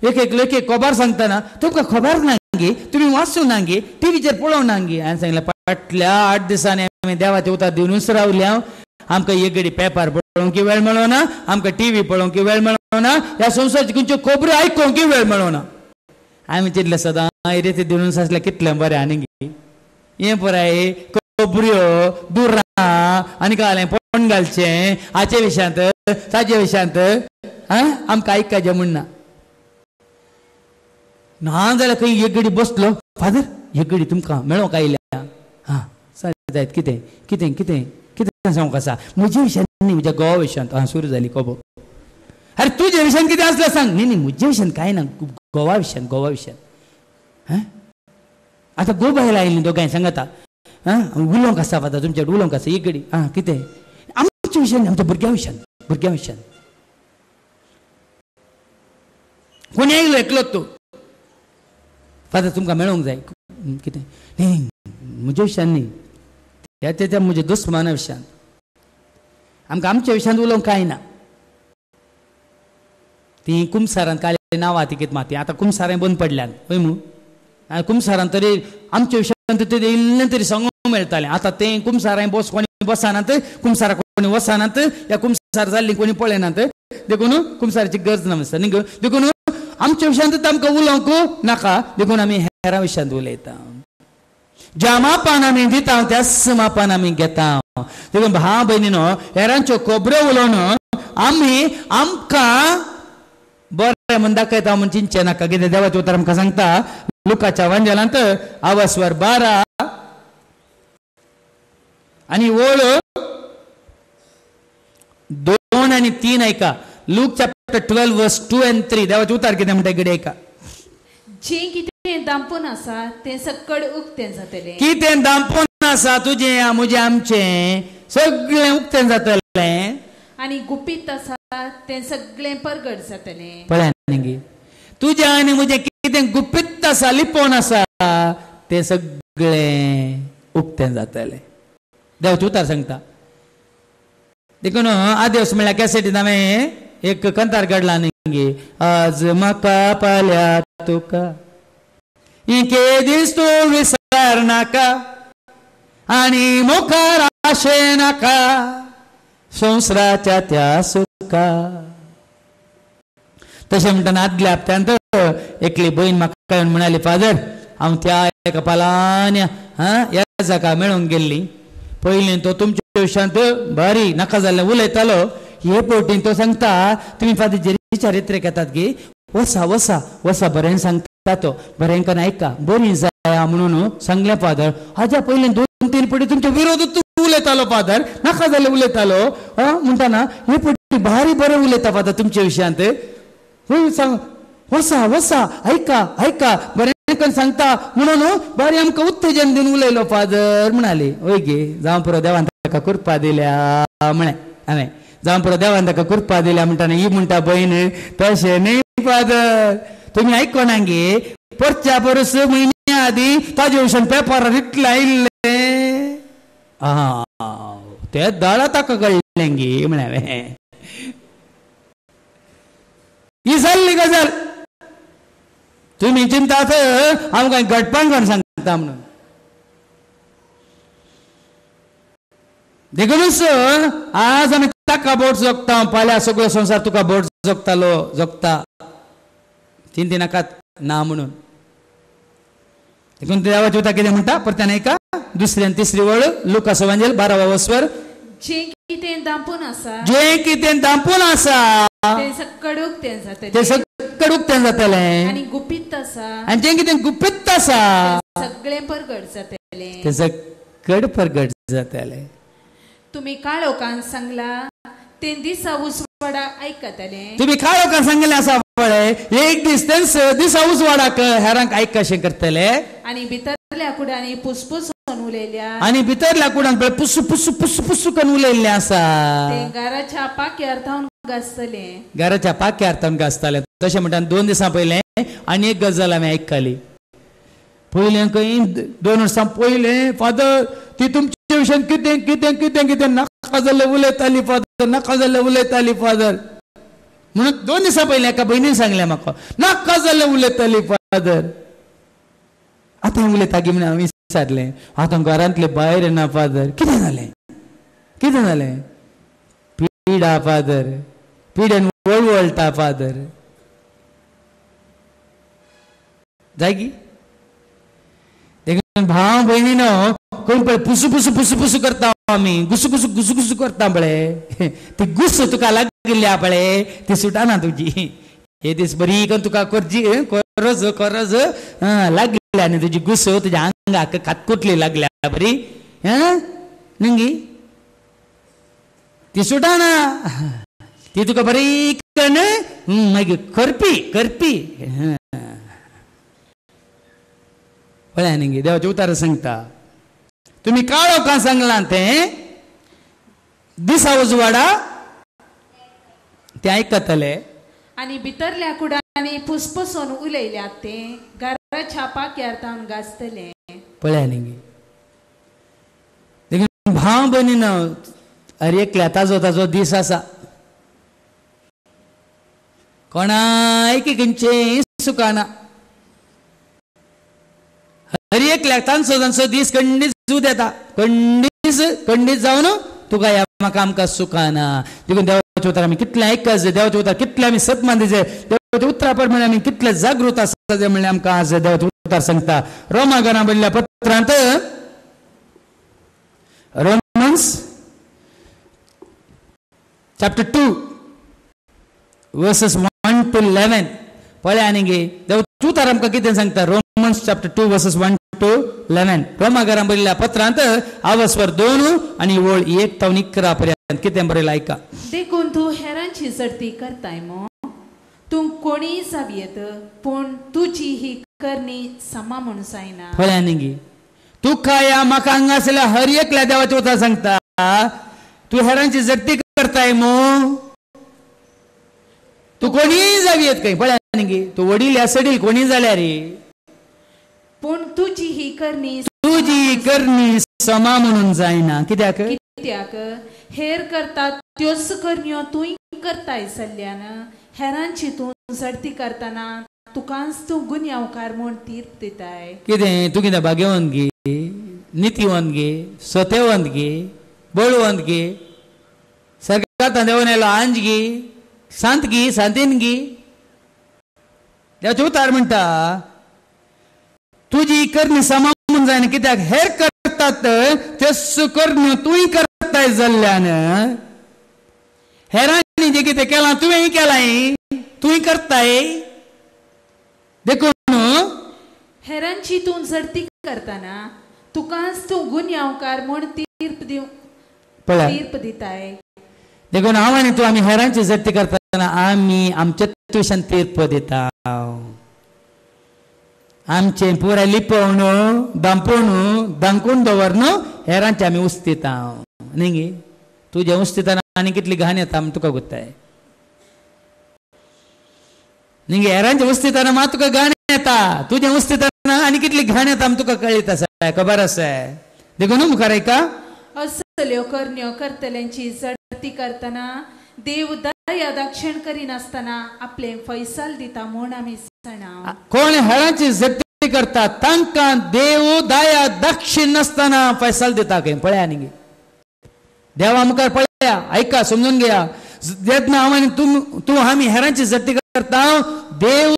एक खबर सांगताना तुमकां खबर ना गे तुम्ही वाचूं ना गे टीव्हीचेर पळोवं ना गे हांवें सांगलें फाटल्या 8 दिसांनी आमी देवाचे उतर दिवनूच रावल्या आमकां एक घडी पेपर पळोवंक वेळ मेळना आमकां टीव्ही पळोवंक वेळ मेळना ह्या संवसाराची खंयच्यो खबरो आयकोवंक वेळ मेळना आमी चिंतलें सदां रेती दिवनूच आसल्यार कितलें बरें आनी गे हें पळय खबऱ्यो दुरां आनी कालें पळोवन घालचें हाचे विशयांत ताचे विशयांत आमकां आयकचें म्हणना ना जाल्यार खंय एक घडी बसलो फादर एक घडी तुमकां मेळोवंक आयल्या हां जायत कितें कितें कितें कितें सांगूंक आसा म्हज्या विशयान न्ही म्हज्या घोवा विशयांत सुरू जाली खबर अरे तुज्या विशयान कितें आसलें सांग न्ही म्हज्या विशयान कांय ना घोवा विशयान आतां गो बायल आयली दोगांय सांगाता उलोवंक आसा फादर तुमचे कडेन उलोवंक आसा एक घडी कितें आमच्या विशयान आमच्या भुरग्या विशयान कोणी आयलो एकलोच तूं फादर तुमकां मेळोवंक जाय कितें न्ही म्हज्या विशयान न्ही त्या म्हज्या दुस्माना विशयान आमकां आमच्या विशयान उलोवंक कांय ना ती कुमसारान काले नांवां ती कितें माती आतां कुमसारांय बंद पडल्यान हय मू कुमसारान तरी आमच्या विशयान तरी इल्लें तरी सांगूंक मेळटालें आतां तें कुमसारांय कोणी बसनात कुमसारा कोणी वचनात ह्या कुमसार जाल्ली कोणी पळयनात देखून कुमसाराची गरज ना आसता न्ही देखून आमच्या विशयांत आमकां उलोवंक नाका देखून आमी हेरां विशयांत उलयता ज्या मापान आमी दिता त्याच मापान आमी घेता देखून भाव भयणीनो हेरांच्यो खबरो उलोवन आमी आमकां बरें म्हण दाखयता म्हण चिंतचें नाका कितें देवाचें उतर आमकां सांगता लुकाच्या वांजेलांत आवस्वर 12 आनी ओळ 2 आनी 3 ऐका लूक चॅप्टर 12 वर्स 2 and 3 देवाचें उतर कितें म्हणटा घडी ऐका
जें कितें दांपून आसा तें सकड उक्तें जातलें
कितें दांपून आसा तुजें म्हजें आमचें सगळें उक्तें जातलें आनी
गुपीत आसा तें सगळें परगट जातलें
पळय न्ही तुजें आनी म्हजें कितें गुपीत आसा लिपोवन आसा तें सगळें उक्तें जातलें देवाचें उतर सांगता देखून आदेस म्हणल्यार कॅसेटीन हांवें एक कंतार घडला न्ही आज म्हाका पाल्या तुका इके दीस तूं विसर नाका आनी मुखार आशे नाका संवसाराच्या त्या सुका तशें म्हणटना आदल्या हप्त्यांत एकली बहीण म्हाका येवन म्हणाली फादर हांव त्या एका पालान्या ह्या जाका मेळोवंक गेल्ली पयलीं तो तुमच्या विशयांत भारी नाका जाल्लें उलयतालो हे पोवटीन तो सांगता तुमी फादर जेरी चारित्र्याक येतात गे वसा वसा वसा बरें सांगता तो बरें करून आयका बरी जाया म्हणून सांगलें फादर हाज्या पयलीं 2-3 फावटी तुमच्या विरोधात उलयतालो फादर नाका जाल्लें उलयतालो म्हणटाना हे पोवटी भारी बरें उलयता फादर तुमच्या विशयांत सांग वसा वसा आयका आयका बरें करून सांगता म्हणून बरें आमकां उत्तेजन दिवन उलयलो फादर म्हणाली वय गे जावं पुरो देवान ताका कृपा दिल्या म्हळें हांवें जावं पुरो देवान ताका कृपा दिल्या म्हणटाना ही म्हणटा भयण तशें न्ही फादर तुमी आयकोना गे परच्या परस म्हयन्या आदी ताजे विशयान पेपरार इतलें आयिल्लें तें दाळा ताका कळ्ळें गे म्हळें हांवें ही जाल्ली गजाल तुमी चिंतात हांव कांय घडपाक कोण सांगता म्हणून देखूनच आज आमी ताका बोट जोगता फाल्यां सगळो संवसार तुका बोट जोगतालो जोगता चिंती नाकात ना म्हणून देखून देवाचें उतर कितें म्हणटा परत्यान ऐका 2री आनी 3री वळ लुकाचो वांजेल 12वा वस्वर
जें कितें दांपून आसा
जें कितें दांपून आसा
तें सकड उक्तें जातलें
तें सकड उक्तें जातलें
आनी गुपीत आसा
आनी जें कितें गुपीत आसा
सगळें परगट जातलें
तें सकड परगट जातलें
तुमी काळोखान सांगला तें दिसा उसवाडाक आयकतले
तुमी काळोखान सांगलें आसा पळय एक दीस तें दिसा उसवाडाक हेरांक आयक कशें करतले
आनी भितरल्या कुडांनी पुसपुस उलयल्या
आनी भितरल्या कुडांत पळय पुसू पुसू पुसू पुसू करून उलयल्लें आसा
तें घराच्या पाक्यार थावन घासतलें
घराच्या पाक्यार थावन घासतलें तशें म्हणटा 2 दिसां पयलें आनी एक गजाल हांवें आयकली पयलें खंय 2 वर्सां पयलें फादर ती तुमच्या विशयान कितें कितें कितें कितें नाका जाल्लें उलयताली फादर, नाका जाल्लें उलयताली फादर म्हणून 2 दिसां पयलीं एका भयणीन सांगलें म्हाका नाका जाल्लें उलयताली फादर. आतां उलयता गे म्हणून हांवें विचारलें, आतां घरांतले भायर येना फादर. कितें जालें कितें जालें? पिडा फादर, पिड्यान वळवळटा फादर. जागी देखून भाव भयणीनो कोण पळय पुसू पुसू पुसू पुसू करता आमी, गुसू गुसू गुसू गुसू करता पळय ती गुस तुका लागल्या पळय ती सुटाना तुजी. हे दीस बरी करून तुका करजी करज करज लागल्या आनी तुजी गुस तुज्या आंगाक कातकुटली लागल्या बरी न्ही ती सुटाना. ती तुका बरी करून मागीर करपी करपी पळय न्ही देवाचे उतार सांगता. तुम्ही काळो का सांगला तें दिसा उजवाडा ते आयकतले
आनी भितरल्या कुडांनी पुसपुसून उलयल्यात ते घरा छापाक येतावन गाजतले.
पळय न्ही देखून भाव भयणीन हर एकल्या ताजो ताजो दीस आसा. कोणाय खंयचेय सुखाना हर एकल्याक तांचो तांचो दीस खंडीत जूद येता. खंडीत जावन तुका ह्या म्हाका आमकां सुखाना. देखून देवाचें उतर आमी कितलें आयकच देवाचें उतर कितलें आमी सत मानचे देवाचें उतरा प्रमाणे आमी कितलें जागृत आसा तें म्हणल्यार आमकां आज देवाचें उतर सांगता. रोमा घरां बरयल्ल्या पत्रांत रोमन्स chapter 2 verses 1 to 11 पळय आनी गे देवाचें उतर आमकां कितें सांगता. रोमन्स chapter 2 verses 1 to 11 रोमा घरां बरयल्ल्या पत्रांत आवस्वर 2 आनी ओळ 1 तावन 11 पर्यंत कितें बरयलां आयका.
देखून तूं हेरांची सर्ती करताय मो तूं कोणीय जावयेत पूण तुजी ही करणी समा म्हणून जायना.
पळय आनी गे तुका ह्या म्हाका हांगा आसल्या हर एकल्या देवाचें उतर सांगता तूं हेरांची सर्ती करताय मो तूं कोणीय जावयेत खंय. पळय आनी गे तूं वडील या सडील कोणीय जाल्यार रे
पूण तुजी ही
करणी समा म्हणून जायना. कित्याक
हेर करतात त्योच करण्यो तुय करताय जाल्ल्यान हेरांची तूं सर्ती करतना तुकांच तूं गुन्यांवकार म्हूण तीर्प दिताय.
कितें तूं कितें भाग्यवंत गे नितीवंत गे सत्यवंत गे बळवंत गे सगळ्यात देवन आयलो आंज गे शांत गी शांतीन गी. देवाचें उतार म्हणटा तुजी करणी समा म्हणून जायना. कित्याक हेर करतात त्योच करण्यो तुय करताय जाल्ल्यान हेरांनी जे कितें केलां तुवेंय केलाय तुय करताय. देखून
हेरांची तूं सर्ती करतना तुकांच तूं गुन्यांवकार म्हूण तीर्प दिताय.
देखून हांव आनी तूं आमी हेरांची सर्ती करतना आमी आमच्या तुशान तीर्प दिता. आमचें पुराय लिपोवन दांपोवन दांकून दवरन हेरांचे आमी उस्तिता न्ही गे. तुजें उस्तिताना आनी कितली घाण येता आमी तुका कोत्ताय न्ही गे. हेरांचे उस्तिताना मात तुका घाण येता तुजें उस्तिताना आनी कितली घाण येता आमी तुका कळीत आसा खबर आसा. देखून मुखार आयका
असल्यो करण्यो करतल्यांची सर्ती करतना देव दया दाक्षिण करिनासतना आपले फैसल दिता म्हूण आमी जाणा.
कोण हेरांची सर्ती करता तांकां देव दया दाक्षिण नासतना फैसल दिता खंय. पळय आनी गे देवा मुखार पळया आयका समजून घेया. जेन्ना हांव आनी तूं आमी हेरांची सर्ती करता देव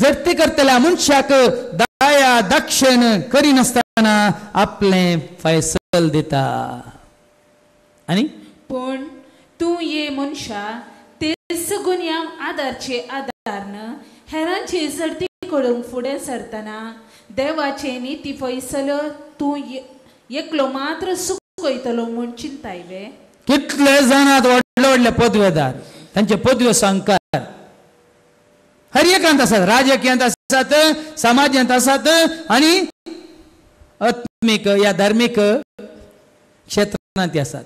सर्ती करतल्या मनशाक दया दाक्षिण करिनासतना आपले फैसल दिता. आनी
पूण तूं ये मनशा तेच गुन्यां आदारचे आदारन हेरांची सर्ती करूंक फुडें सरतना देवाचे निती फैसल तूं एकलो मात्र सुकयतलो म्हूण चिंताय वे.
कितले जाणात व्हडले व्हडले पदवेदार तांचे पदव्यो सांगकार हर एकांत आसात. राजकीयांत आसात समाजांत आसात आनी आत्मीक या धार्मीक क्षेत्रांत आसात.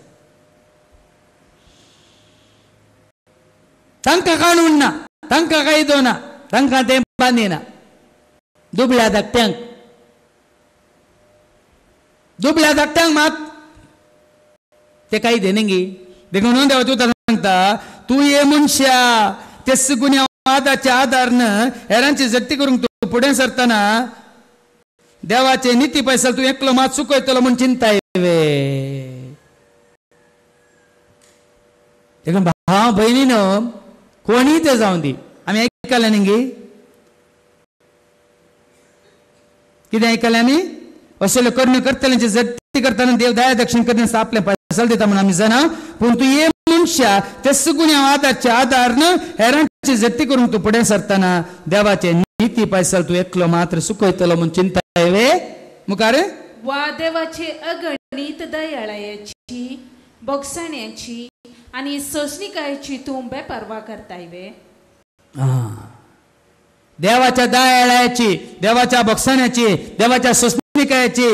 तांकां काणून ना तांकां कायदो ना तांकां ते बांदिना. दुबळ्या धाकट्यांक दुबळ्या धाकट्यांक मात ते काही देणगी देखून देवा तू सांगता तू ये मनशा तेच गुन्या आदाच्या आदारनं हेरांची जट्टी करूंक तू पुढे सरताना देवाचे नीती पैसा तू एकलो मात चुकयतलो म्हण चिंता देखून भाव बहिणीनं कोणी ते जाऊन दी आम्ही ऐकलं नाही किती ऐकलं आम्ही असले कर्ण करतल्यांची जट्टी करताना देव दया दक्षिण करण्यास आपल्या पैसा देता म्हणून आम्ही जाणा पण तू ये मनुष्या ते सुगुण्या आधारच्या आधारनं हेरांची जट्टी करून तू पुढे सरताना देवाचे नीती पैसा तू एकलो मात्र सुखयतलो म्हणून चिंता आहे मुखार
वा देवाचे अगणित दयाळाची बोगसाण्याची आणि सोसनिकायची तू बेपर्वा करताय वे
देवाच्या दयाळाची देवाच्या बक्षण्याची देवाच्या सोसनिकायची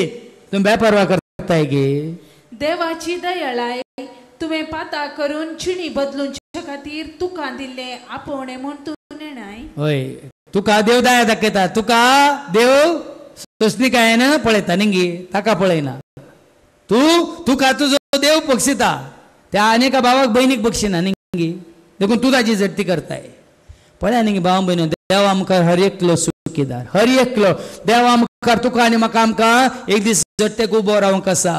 तुम्ही बेपर्वा करताय गे
देवाची दयाळाय तुम्ही पाता करून चिणी बदलून खातीर तुका दिले आपोवणे म्हूण तू निर्णय
होय तुका देव दया दाखयता तुका देव सोसनिकायन पळयता निंगी ताका पळयना तुका तुझो देव बक्षिता त्या अनेका भावाक बहिणीक बक्षिना निंगी देखून तू ताची जट्टी करताय पळया निंगी भावा बहिणी देवा मुखार हर एकलो सुखीदार हर एकलो देवा मुखार तुका आनी म्हाका आमकां एक दीस जट्टेक उबो रावंक आसा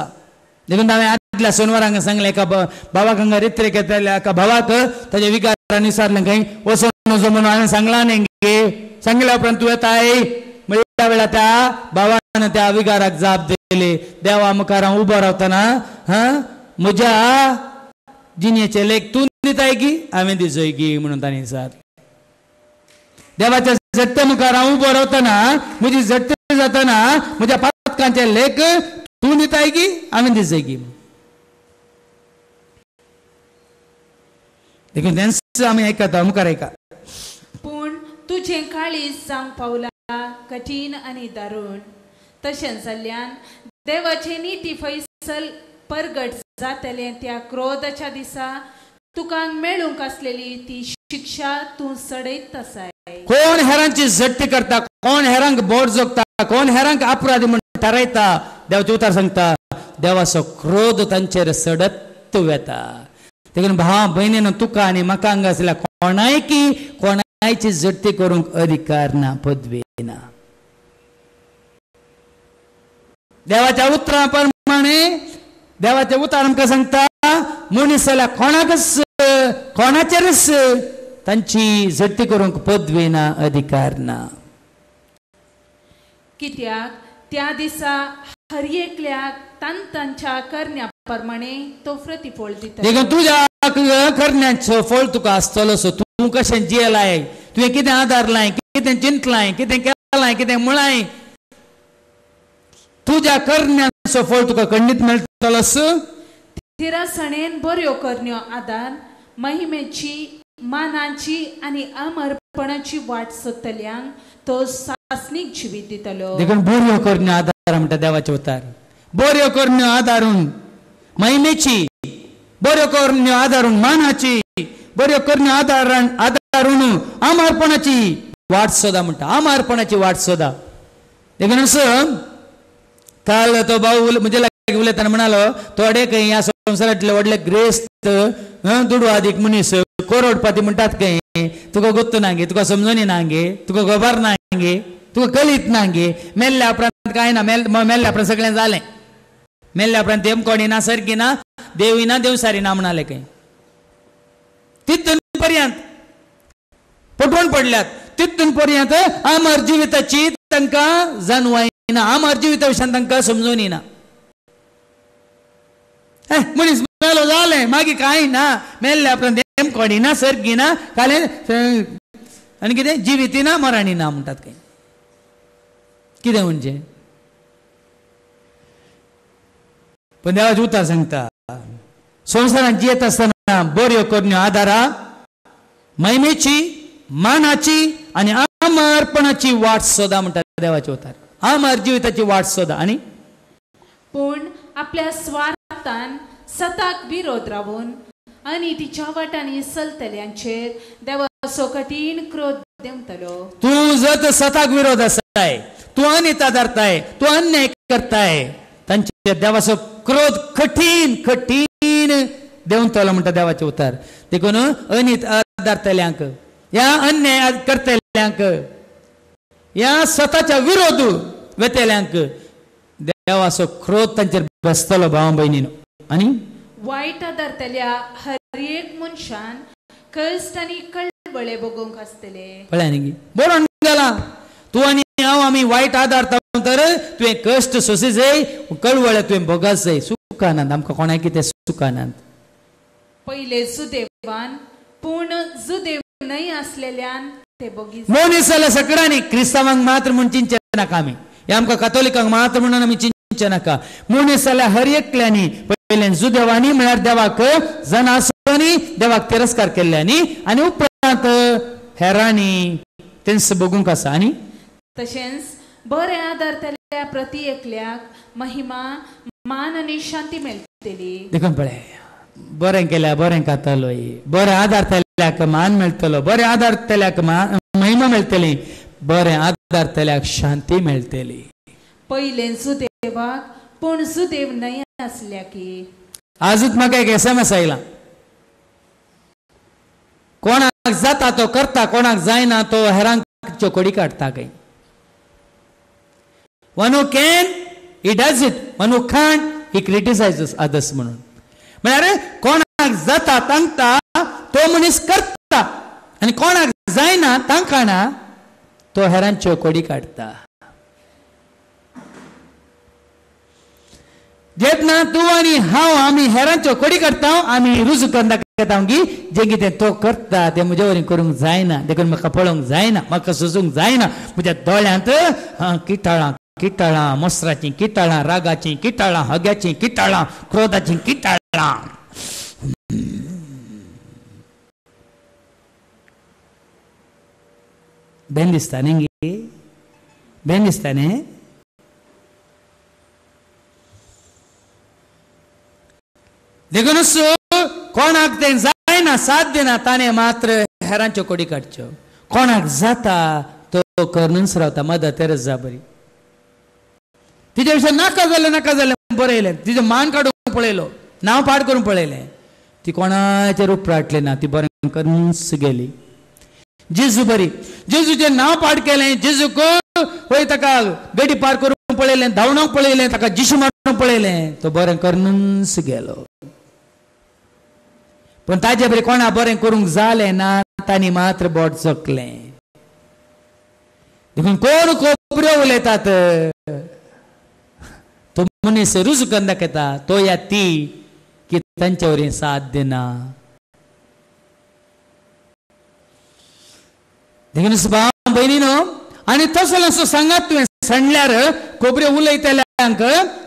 देखून हांवें आदल्या सोनवारांक सांगलें एका भावाक हांगा रित्रे घेतल्या एका भावाक ताच्या विकारान विचारलें खंय वचोन नजो म्हणून हांवें सांगला न्ही सांगल्या उपरांत तूं येताय त्या वेळा त्या भावान त्या विकाराक जाप दिले देवा मुखार हांव उबो रावतना म्हज्या जिणेचे लेख तूं दिताय की हांवें दिसोय की म्हणून ताणें विचारलें देवाच्या जट्टे मुखार हांव उबो रावतना म्हजी जट्टी जातना म्हज्या पातकांचे लेख तूं दिताय की हांवें दिसोय की देखून तेंच आमी आयकता मुखार आयका
पूण तुझे काळीज जावंक पावला कठीण आणि दारूण तशें जाल्ल्यान देवाचे नीती फैसल परगट जातले त्या क्रोधाच्या दिसा तुका मेळूंक आसलेली ती शिक्षा तूं सडयत आसाय
कोण हेरांची जट्टी करता कोण हेरांक बोट जोगता कोण हेरांक अपराधी म्हणून ठरयता देवाचे उतार सांगता देवाचो क्रोध तांचेर सडत वेता देखून भावा बहिणीन तुका आनी म्हाका हांगा आसल्या कोणायची जट्टी करूंक अधिकार ना पदवी ना देवाच्या उतरा प्रमाणे देवाचे उतार आमकां सांगता मनीस जाल्यार कोणाचेरच तांची जट्टी करूंक पदवी ना अधिकार ना
कित्याक त्या दिसा हर एकल्याक तांच्या करण्या प्रमाणे तो प्रतिफळ दिता
देखून तुझ्या करण्याचो फळ तुका आसतलो सो तूं कशें जियलाय तुवें कितें आदारलाय कितें चिंतलाय कितें केलाय कितें म्हळाय तुझ्या करण्याचो फळ तुका खंडीत मेळटलोस
थिरासणेन बऱ्यो करण्यो आदार महिमेची मानाची आणि अमरपणाची वाट सोदतल्यांक तो सासनीक जिवीत दितलो
देखून बऱ्यो करण्यो आदार म्हणटा देवाचे उतार बऱ्यो करण्यो आदारून महिमेची बऱ्यो करण्यो आदारून मानाची बऱ्यो करण्यो आदारून अमरपणाची वाट सोदा म्हणटा अमरपणाची वाट सोदा देखून असं काल तो भाऊ म्हणजे उलयतना म्हणालो थोडे काही ह्या संवसारांतले व्हडले ग्रेस्त दुडवादीक मनीस करोडपती म्हणटात खंय तुका गोत्तू ना गे तुका समजून ना गे तुका खबर ना गे तुका कळीत ना गे मेल्ल्या उपरांत काय ना मेल्ल्या उपरांत सगळें जालें मेल्ल्या उपरांत देव कोणी ना सारकी ना देवी ना देव सारी ना म्हणाले खंय तिथून पर्यंत पटवून पडल्यात तिथून पर्यंत अमर जिविताची तांकां जाणवाय ना अमर जिविता विशयान तांकां समजून येना मनीस मेलो जालें मागीर कांय ना मेल्ल्या उपरांत देव कोणी ना सर्गी ना काले आनी कितें जिविती ना मरणी ना म्हणटात खंय कितें म्हणजे पण देवाचे उतार सांगता संवसारांत जियेत आसतना बऱ्यो करण्यो आदारा महिमेची मानाची आनी अमरपणाची वाट सोदा म्हणटा देवाचे उतार अमर जिविताची वाट सोदा आनी
पूण आपल्या स्वार्थान सताक विरोध रावून आणि तिच्या वाटांनी चलतल्यांचेर देवाचो कठीण क्रोध देंवतलो
तू जर सताक विरोध आसाय तू अनिता धरताय तू अन्याय करताय तांचे देवाचो क्रोध कठीण कठीण देंवतलो म्हणटा देवाचे उतार. देखून अनित आदारतल्यांक, ह्या अन्याय करतल्यांक, ह्या स्वताच्या विरोध वेतेल्यांक देवाचो क्रोध तांचेर बसतलो भावां भयणीनो. आनी
वायट आदारतल्या हर एक मनशान कश्ट आनी कळवळे भोगूंक आसतले.
पळय न्ही बरोवन गेला. तूं आनी हांव आमी वायट आदारता तर तुवें कश्ट सोंसी जाय, कळवळे तुवें भोगस जाय. सुखानंद आमकां कोणाक कितें सुखानंद.
पयले सुदैवान पूण सुदैव न्हय आसलेल्यान ते भोगी.
मनीस जाल्यार सगळ्यांनी क्रिस्तावांक मात्र म्हूण चिंतचे नाका आमी, हे आमकां कातोलिकांक मात्र म्हणून आमी चिंतचे नाका. मनीस जाल्यार हर एकल्यानी पयलें सुदैवानी म्हळ्यार देवाक जन आसुनी देवाक तिरस्कार केल्ल्यांनी आनी उपरांत हेरांनी तेंच भोगूंक आसा. आनी
तशेंच बरे आदारतल्या प्रति एकल्याक महिमा मान आनी शांती मेळटली.
देखून पळय, बरें केल्यार बरें खातलोय, बरें आदारतल्याक मान मेळटलो, बरें आदारतल्याक महिमा मेळटली, बरें आदारतल्याक शांती मेळटली.
पयलें सुदैवाक पूण सुदैव न्हय आसल्या की.
आजूच म्हाका एक SMS आयला. कोणाक जाता तो करता, कोणाक जायना तो हेरांक चोकोडी काडटा काय. One who can, he does it. One who can't, he criticizes others म्हणून. म्हळ्यार कोणाक जाता तांकां तो मनीस करता आनी कोणाक जायना तांकां ना तो हेरांच्यो कोडी काडटा. जेन्ना तूं आनी हांव आमी हेरांच्यो कोडी काडटा, आमी रुजू करून दाखयता की जें कितें तो करता तें म्हजे वरी करूंक जायना, देखून म्हाका पळोवंक जायना, म्हाका सोसूंक जायना. म्हज्या दोळ्यांत किटाळां किटाळां, मोसराचीं किटाळां, रागाचीं किटाळां, हग्याचीं किटाळां, क्रोधाचीं किटाळां. बेन दिसता न्ही, बेन दिसता न्ही. देखूनच कोणाक तें जायना, साथ दिना ताणें मात्र हेरांच्यो कोडी काडच्यो. कोणाक जाता तो करूनच रावता. मदर तेरेसा बरी, तिच्या विशयी नाका जालें बरयलें, तिचें मान काडून पळयलो, नांव पाड करून पळयलें, ती कोणाचेर उपराटली ना, ती बरें करूनच गेली. जेजू बरी, जेजूचें नांव पाड केलें, जेजूक पळय ताका गडी पार करून पळयलें, धांवणाक पळयलें, ताका जिशू मारून पळयलें, तो बरें करूनच गेलो. पण ताजे बरें कोणा बरें करूंक जालें ना, तांणी मात्र बोट चोकलें. देखून कोण खोबऱ्यो उलयतात तो मनीस रुजू करून दाखयता, तो या ती की तांचे वरी साथ दिना. देखून भाव भयणीनो, आनी तसो सांगात तुवें सांडल्यार खोबऱ्यो उलयतल्यांक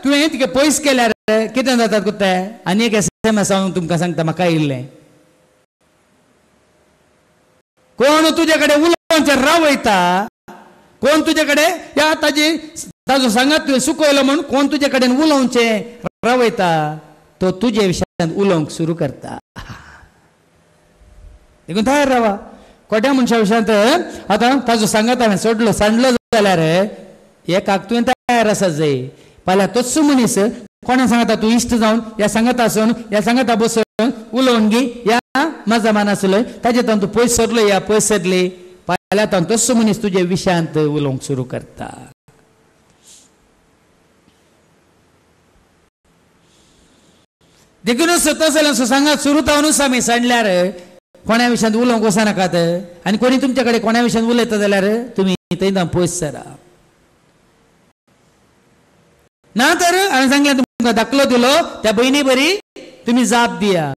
तुवें तिका पयस केल्यार कितें जाता कुत्ते. आनी एक SMS हांव तुमकां सांगता, म्हाका येयल्लें. कोण तुजे कडेन उलोवचें रावयता, कोण तुजे कडेन या ताजो सांगात तुवें सुकयलो म्हणून कोण तुजे कडेन उलोवचें रावयता, तो तुजे विशयांत उलोवंक सुरू करता. देखून तयार रावा. कोट्या मनशा विशयांत आतां ताजो सांगात हांवें सांडलो जाल्यार एकाक तुवें तयार आसा जाय. फाल्यां तोच मनीस कोणा सांगता तूं इश्ट जावन ह्या सांगाता आसून ह्या सांगाता बसून उलोवन गी, ह्या म्हाजा मान आसलोय, ताजे तूं पयस सरलो, ह्या पयस सरली, फाल्यां तोच मनीस तुजे विशयांत उलोवंक सुरू करता. देखूनच तसो सांगात सुरू जावनूच आमी सांडल्यार कोण्या विशयांत उलोवंक वचनाकात. आनी कोणी तुमचे कडेन कोण्या विशयांत उलयता जाल्यार तुमी थंय पयस सरा. ना तर हांवें सांगलें तुमकां दाखलो दिलो, त्या भयणी बरी तुमी जाप दिया.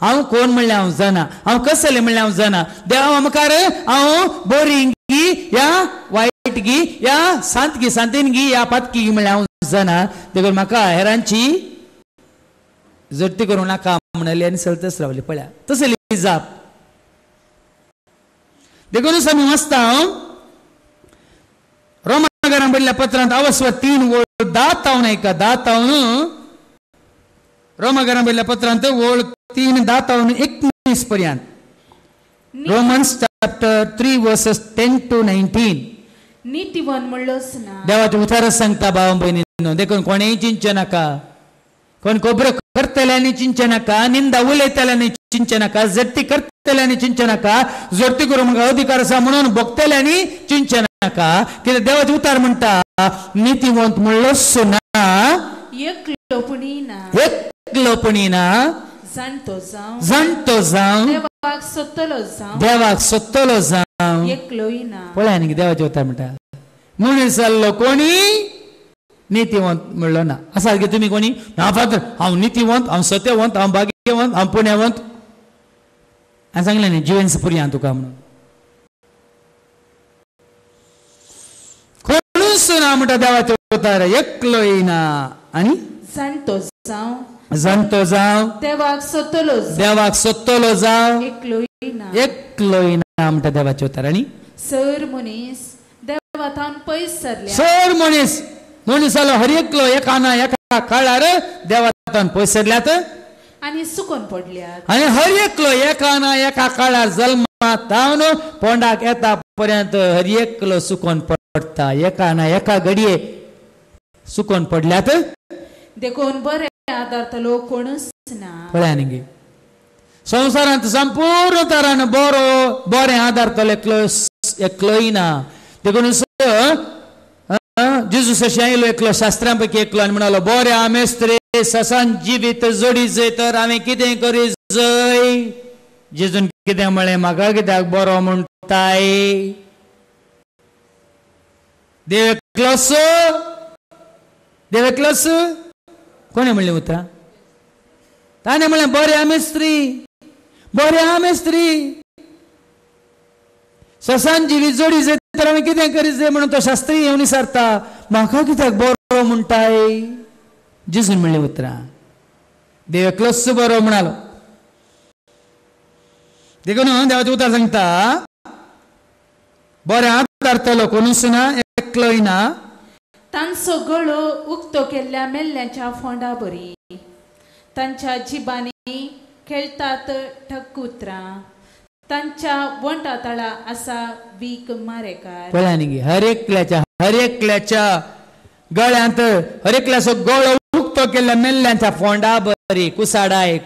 हांव कोण म्हणलें हांव जाणा, हांव कसलें म्हणलें हांव जाणा. देवा मुखार हांव बरी गी या वायट गी या सांतीन गी या पातकी गी म्हणलें हांव जाणा. देखून म्हाका हेरांची जट्टी करूं नाका म्हणली आनी चलतच रावली. पळया तसली जाप. देखूनच आमी वाचता रोमाकारांक बरयल्ल्या पत्रांत अवस्व 3 वळ 10 तावन ऐका. 10 तावन रोमाकारांक बरयल्ल्या पत्रांत वळ 3 10 तावन 19 पर्यंत. Romans chapter 3 versus 10 to 19.
नीतिवान म्हणलोच ना.
देवाचे उतारच सांगता भाव भयणी. न्हू देखून कोणेय चिंचे नाका कोण खोबरं करतल्यांनी चिंचे नाका निंदा उलयतल्यांनी चिंचे नाका जट्टी करतल्यांनी चिंचे नाका जट्टी करून म्हाका अधिकार आसा म्हणून भोगतल्यांनी चिंचे नाका कित्याक देवाचे उतार म्हणटा नितीवंत म्हणलो सुना एकलोपणी ना जाणटो जावं देवाक सोदतलो जावं पळय न्ही देवाचे उतार म्हणटा मनीस जाल्लो कोणी नितीवंत म्हणलो ना असा की तुम्ही कोणी ना फादर हांव नितीवंत हांव सत्यवंत हांव भाग्यवंत हांव पुण्यवंत हांवें सांगलें न्ही जिवेन्स पुरया तुका म्हणून कोणूच ना म्हणटा देवाचे उतार एकलो येना आनी जाणटो जावं देवाक सोदतलो जावं एकलो येना म्हणटा देवाचे उतार आनी
सर मनीस देवातान पयस सरल्या
सर मनीस जालो हर एकलो एकाना एका काळार देवातान पयस सरल्यात
आनी सुकोन पडल्यात
आनी हर एकलो एकाना एका काळार जल्मात जावन पोंडाक येता पर्यंत हर एकलो सुकोन पडटा एकाना एका घडये सुकोन पडल्यात देखून
बरे आदारतलो कोणूच ना
पळया न्ही संवसारांत संपूर्ण तरान बरें आदारतलो एकलोय ना देखून जेजूस अशें आयलो एकलो शास्त्रां पैकी एकलो आनी म्हणालो बरें आमेस्त्रे ससान जिवीत जोडी जय तर हांवें कितें करी जय जेजून कितें म्हळें म्हाका कित्याक बरो म्हणटाय देव एकलोच कोणें म्हणलें उतरां ताणें म्हणलें बरें आमेस्त्री ससान जिवीत जोडी जय तर हांवें कितें करीत जाय म्हणून तो शास्त्री येवन विचारता म्हाका कित्याक बरो म्हणटाय जेजून म्हणलें उतरां देव एकलोच बरो म्हणालो देखून देवाचें उतर सांगता बरें आदारतलो कोणूच ना एकलोय ना
तांचो गळो उक्तो केल्ल्या मेल्ल्यांच्या फोंडा बरी तांच्या जिबांनी खेळटात ठक्कुत्रां तांच्या वंटा तळा आसा वीक मारेकार
पळया न्ही हर एकल्याच्या गळ्यांत हर एकल्याचो गळो उक्तो केल्ल्या मेल्ल्यांच्या फोंडा बरी कुसाडाय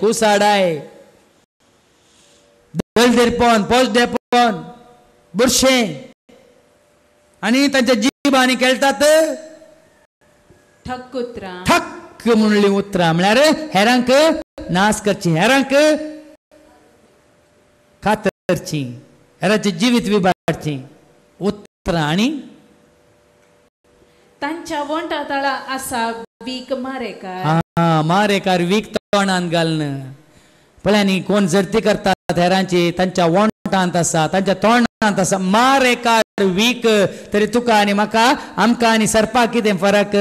दलदिरपण पोजडेपण बुरशें आनी तांच्या जिबांनी खेळटात
ठक्कुत्रां
ठक्क म्हणली उतरां म्हळ्यार हेरांक नाश करची हेरांक खातरची हेरांचे जिवीत विबाडची उतरां आनी
तांच्या वंटा तळा आसा वीक
मारेकार वीक तोंडान घालन पळय न्ही कोण जर्ती करतात हेरांची तांच्या वंटांत आसा तांच्या तोंडांत आसा मारेकार वीक तरी तुका आनी म्हाका आमकां आनी सरपाक कितें फरक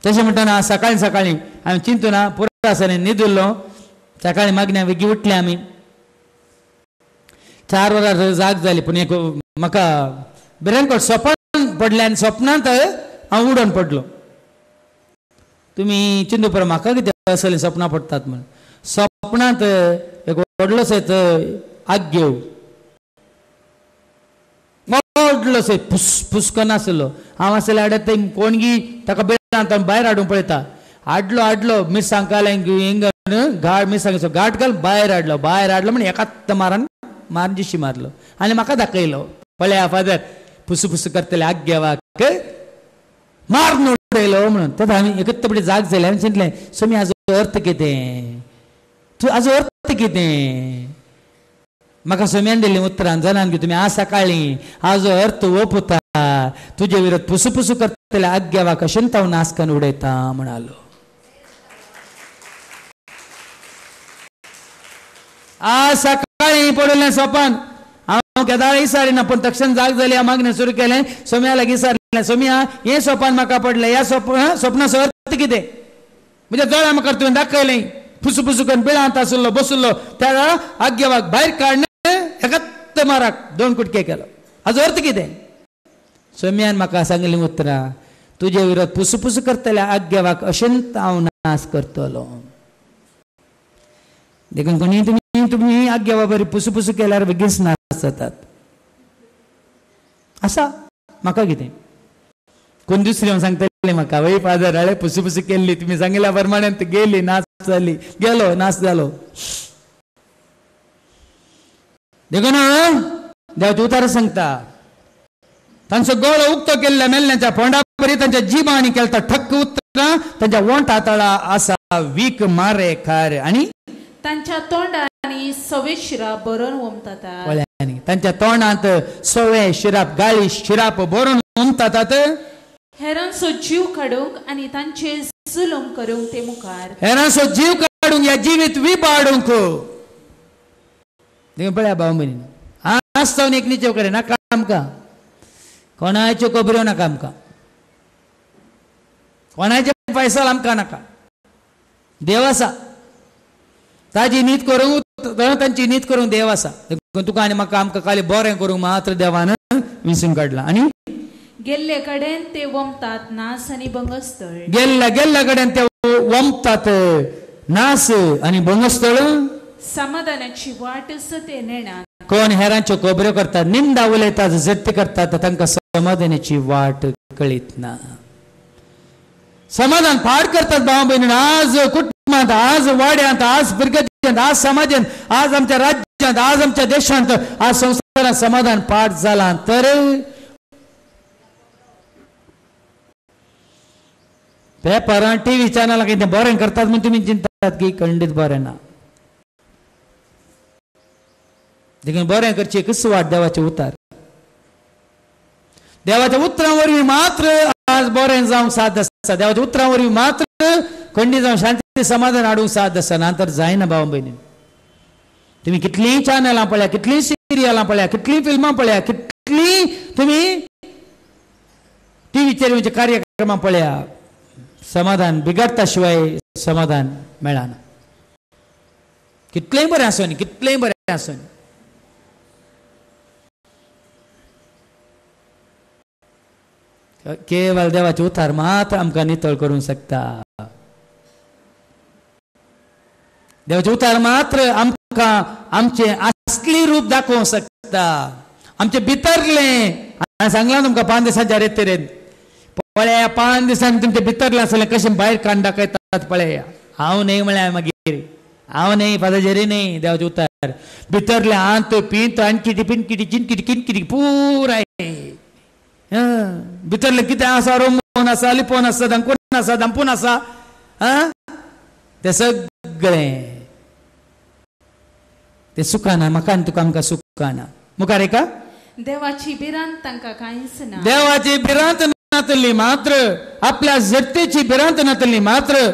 तशें म्हणटना सकाळी हांवें चिंतूना पुरासाने न्हिदुल्लो सकाळी मागण्या बेगी उठले आमी 4 वरां जाग जाली पूण एक म्हाका बिरांकट स्वप्न पडलें आनी स्वप्नांत हांव उडोवन पडलो तुमी चिंतू पळय म्हाका कितें असलें स्वप्नां पडटात म्हण स्वप्नांत एक व्हडलोसो आग्यो व्हडलोसो फुस्को नासलो हांव आसले हाडत कोणगी ताका बेळांत भायर हाडून पळयता हाडलो मिरसांग घालें हिंगन घाट मिरसांगेचो घाट घाल भायर हाडलो म्हण एकात्त मारून जिशी मारलो आनी म्हाका दाखयलो पळया फादर फुस करतले आग्यवाक मारून उडयलो म्हणून तेन्ना हांवें एकत्त पडी जाग जाली हांवें चिंतलें सोमी हाजो अर्थ कितें हाजो अर्थ कितें म्हाका सोम्यान दिल्लें उतरां जाणान की तुमी आज सकाळीं हाजो अर्थ ओपुता तुजे विरोध फुसू करतले आग्यवाक अशें हांव नाश करून उडयता म्हणालो आज सकाळी पडलें स्वप्न हांव केदार विचारिना पूण तक्षण जाग जाली हांव मागणें सुरू केलें सोम्या लागीं विचारलें सोम्या हें स्वप्न म्हाका पडलें ह्या स्वप्नाचो अर्थ कितें म्हणजे दोळ्या म्हाका तुवें दाखयलें फुसू करून बिळांत आसलो बसलो त्या आग्यवाक भायर काडलें एकात्त माराक 2 कुटके केलो हाजो अर्थ कितें सोम्यान म्हाका सांगलीं उतरां तुजे विरोध फुसू करतल्या आग्यवाक अशेंत हांव नाश करतलो देखून कोणी तुमी आग्यवा बरी फुसू केल्यार बेगीन नाश जातात असा म्हाका कितें कोण दुसरी येवन सांगतले म्हाका वय फादर हळे पुसी केल्ली तुमी सांगिल्ल्या प्रमाणे गेली नाच जाली गेलो नाच जालो देखून देवाचे उतार सांगता तांचो गोळो उक्तो केल्ल्या मेल्ल्यांच्या फोंडा परी तांच्या जिबांनी केलता ठक्क उतरां तांच्या वोंटा तळा आसा वीक मारे खार आनी
तांच्या तोंडांनी सवे शिराप बरोवन वमतात
तांच्या तोंडांत सवे शिराप गाळी शिराप बरोवन वमतात
हेरांचो जीव काडूंक आनी तांचे जुलम करूंक ते मुखार
हेरांचो जीव काडूंक या जिवीत विबाडूंक देखून पळया भाव भयणी आज जावन एक निचेव करे नाका आमकां कोणाच्यो खबऱ्यो नाका आमकां कोणाचे पैसा आमकां नाका देव आसा ताजी नीत करूंक तांची नीत करूंक देव आसा तुका आनी म्हाका आमकां खाली बरें करूंक मात्र देवान विसरून काडला आनी
गेल्ले कडेन ते वमतात नास आनी भंगस्थळ
गेल्ल्या कडेन ते वमतात नास आनी भंगस्थळ
समाधानाची वाट ते नेणात
कोण हेरांच्यो खबऱ्यो करतात निंदा उलयतात जप्ती करतात तांकां समाधानाची वाट कळीत ना समाधान फाड करतात भाव भयणीन आज कुटुंबांत आज वाड्यांत आज प्रगतींत आज समाजांत आज आमच्या राज्यांत आज आमच्या देशांत आज संवसारांत समाधान फाड जाला तर पेपरां टीव्ही चॅनलां कितें बरें करतात म्हूण तुमी चिंतात की खंडीत बरें ना देखून बरें करचें कस वाट देवाचे उतार देवाच्या उतरां वरवीं मात्र आज बरें जावंक साथ आसा देवाच्या उतरां वरवीं मात्र खंडी जावं शांती समाधान हाडूंक साथ आसा नातर जायना भाव भयणी तुमी कितलीं चॅनलां पळया कितलीं सिरियलां पळया कितलीं फिल्मां पळया कितलीं तुमी टीव्हीचेर कार्यक्रमां पळया समाधान बिगडता शिवाय समाधान मेळना कितलेंय बरें आसूं कितलेंय बरें आसूं केवळ देवाचे उतार मात्र आमकां नितळ करूंक शकता देवाचे उतार मात्र आमकां आमचे असली रूप दाखोवंक शकता आमचे भितरलें सांगलां तुमकां 5 दिसांच्या रेतीरेन पळया 5 दिसांनी तुमचे भितरलें आसलें कशें भायर काडून दाखयतात पळया हांव न्हय म्हळ्यार मागीर हांव न्हय फादरजेरी न्हय देवाचे उतार भितरलें आंत पिंत आनकिटी पिनकिटी चिनकिटी किनकिटी पुराय भितरलें कितें आसा रोमून आसा लिपोवन आसा दांकून आसा दांपून आसा तें सगळें तें सुखाना म्हाका आनी तुका आमकां सुखाना मुखार एका
देवाची भिरांत तांकां कांयच ना
देवाची भिरांत नातली मात्र आपल्या जट्टेची भिरांत नातली मात्र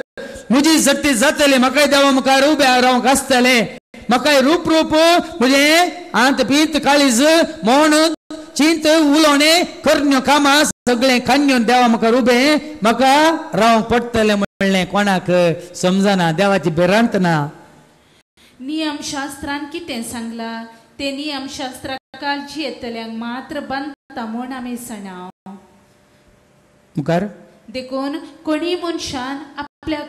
म्हजी जट्टी जातली म्हाकाय देवा मुखार उबे रावंक आसतलें म्हाकाय रूप रूप म्हणजे आंत पीत काळीज मोण चिंत उलोवणें करण्यो कामां सगळें खांड्योन देवा मुखार उबें म्हाका रावंक पडटलें म्हणलें कोणाक समजना देवाची भिरांत ना
नियम शास्त्रान कितें सांगला ते नियम शास्त्रा कालची येतल्यांक मात्र बांदता म्हूण आमी सणाव
मुखार
देखून कोणी मनशान आपल्या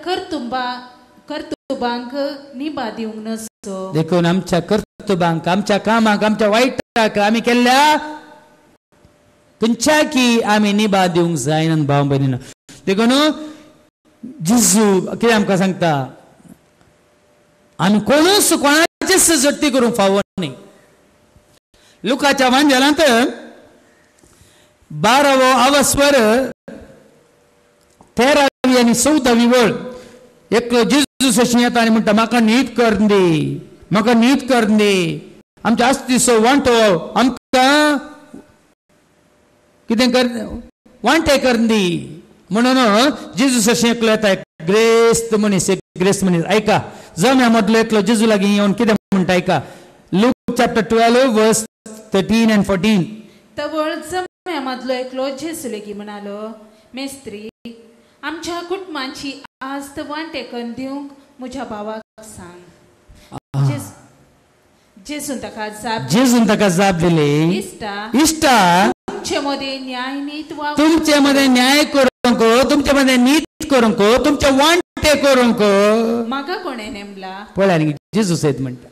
कर्तुबांक निभा दिवंक नसो
देखून आमच्या कर्तुबांक आमच्या कामाक आमच्या वायटाक आमी केल्ल्या खंयच्याकी आमी निभा दिवंक जायना भाव भयणीनो देखून जेजू कितें आमकां सांगता आमी कोणूच कोणाचेच जट्टी करूंक फावो न्ही लुकाच्या वांजेलांत 12वो अवस्वर 13वी आनी 14वी वळ एकलो जेजू सशी येता आनी म्हणटा म्हाका न्हीद कर दी आमच्या आस्तीचो वांटो आमकां कितें कर वांटे कर दी म्हणून जेजू सशी एकलो येता ग्रेस्त मनीस ऐका जम्या मदलो एकलो जेजू लागीं येवन कितें म्हणटा ऐका लूक चॅप्टर 12 वर्स 13 and 14
तवळ जम्या मदलो एकलो जेजू लागीं म्हणालो मेस्त्री आमच्या कुटुंबाची आज वांटे करून दिवंक म्हज्या भावाक सांग जेजून ताका जाप दिली इष्टा तुमचे मध्ये न्याय
करूंक तुमचे मध्ये नीत करूंक तुमचे वांटे करूंक
म्हाका कोणें नेमला
पळय जेजू सयत म्हणटा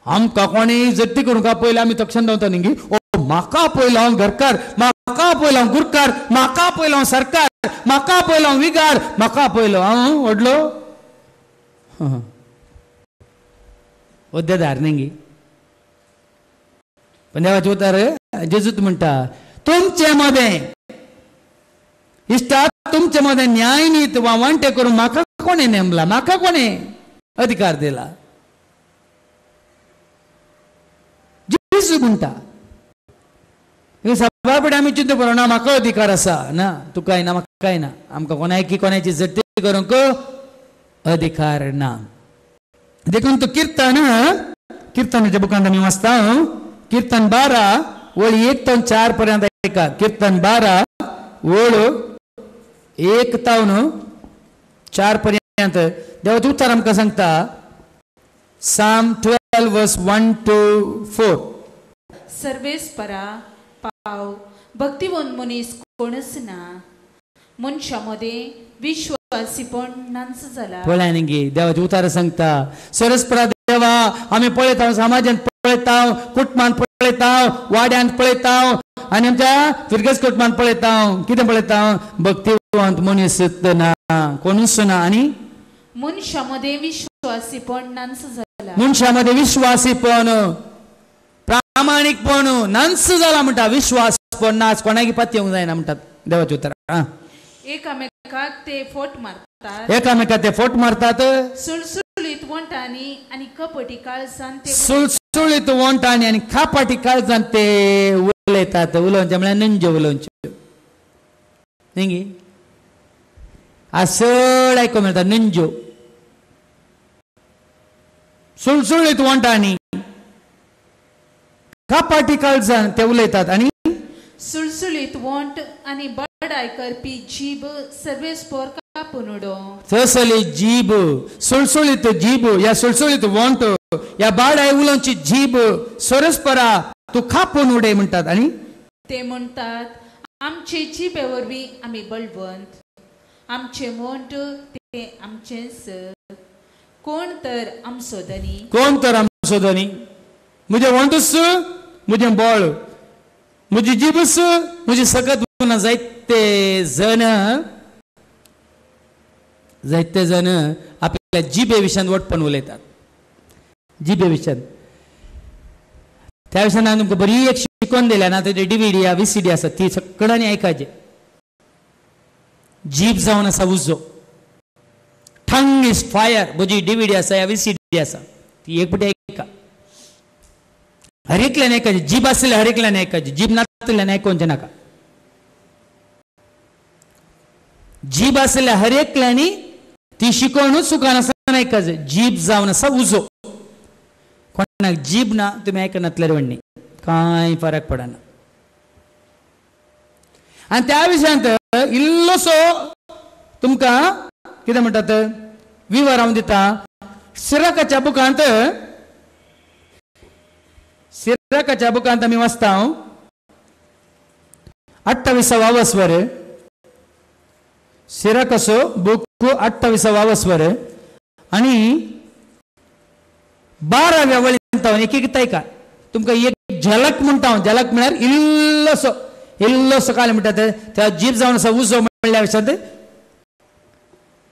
आमकां कोणें जट्टी करूंक पयलीं आमी तक्षण रावता न्ही ओ म्हाका पयलो हांव घरकार, म्हाका पयलो हांव गुरकार, म्हाका पयलो हांव सरकार, म्हाका पयलो हांव विगार, म्हाका पयलो हांव व्हडलो होद्देदार नेंगी. पण देवाचे उतर जेजूत म्हणटा तुमचे मध्ये इष्टा तुमचे मध्ये न्यायनीत वावंटे करून म्हाका कोणे नेमला, म्हाका कोणे अधिकार दिला. जेजू म्हणटा सभापती आमी चिंता करूं ना म्हाका अधिकार आसा ना, तुकाय ना म्हाकाय ना, आमकां कोणायकी कोणाची जट्टी करूंक अधिकार ना. देखून तू कीर्तनाच्या बुकांत आमी वाचता कीर्तन 12 वळी 1 ते 4 पर्यंत ऐका. कीर्तन 12 वळ 1 ते 4 पर्यंत देवाचें उतर आमकां सांगता. Psalm 12 verse 1 to 4.
सर्वेस्परा पाव भक्तिवंत मनीस कोणच ना, मनशामध्ये विश्वासीपण नांच जाला.
पळय न्ही देवाचे उतार सांगता सरस्परा देवा आमी पळयता, समाजांत पळयता, कुटुंबांत पळयता, वाड्यांत पळयता आनी आमच्या फिरगस कुटुंबांत पळयता. कितें पळयता? भक्तिवंत मनीस ना, कोणूच ना. आनी
मनशामध्ये विश्वासीपण नांच जाला.
मनशामध्ये विश्वासीपण प्रामाणिकपण नांच जाला म्हणटा. विश्वासपण नाच, कोणाकी पाती येवंक जायना म्हणटात देवाचे उतर.
एकामेकाक ते फोट मारतात,
एकामेकाक ते फोट मारतात.
सुळसुळीत वंटांनी आनी कपटी काळजान ते
सुळसुळीत वंटांनी आनी खापाटी काळजान ते उलयतात. उलोवचे म्हळ्यार नंज्यो उलोवच्यो न्ही. आसळ आयको मेळटा नंज्यो. सुळसुळीत वंटांनी खापाटी काळजान ते उलयतात. आनी
सुळसुळीत वंट आनी बडाय करपी जीब सर्वेस्पर कापून उडो.
ससली जीब, सुळसुळीत जीब, या सुळसुळीत वंट, या बाडाय उलोवची जीब सरस्परा तू खापून उडय म्हणटात. आनी
ते म्हणटात आमचे जिबे वरवीं आमी बळवंत, आमचे वंट ते आमचेच, कोण तर आमचो धनी, कोण तर आमचो धनी. म्हजे वंटूच म्हजें बळ, म्हजी जीबस म्हजी सकत जायते जण आपल्या जिबे विशयान वटपण उलयतात. जिबे विशयान त्या विशयान हांवें तुमकां बरी एक शिकवण दिल्या ना. तेजे DVD या VCD आसा ती सगळ्यांनी आयकाचे. जीब जावन आसा उजो, टंग इज फायर. म्हजी DVD आसा या VCD आसा ती एक पटी आयका. हर एकल्यान आयकाची. जीब आसल्यार हर एकल्यान आयकाची, जीब नासल्यान आयकोवचें नाका. जीब आसल्यार हर एकल्यांनी ती शिकवण सुखान आसतना आयकाची. जीब जावन आसा उजो. कोणाक जीब ना तुमी आयकनातल्यार व्हडणी कांय फरक पडना. आनी त्या विशयांत इल्लोसो तुमकां कितें म्हणटात विवर हांव दिता. सिराकाच्या बुकांत आमी वाचता 28वा वस्वर. सिराकाचो बूक 28वा वस्वर आनी 12व्या वळींत एक एक तायका तुमकां एक झलक म्हणटा हांव. झलक म्हळ्यार इल्लोसो काल म्हणटात त्या जीब जावन आसा उजो म्हणल्या विशयांत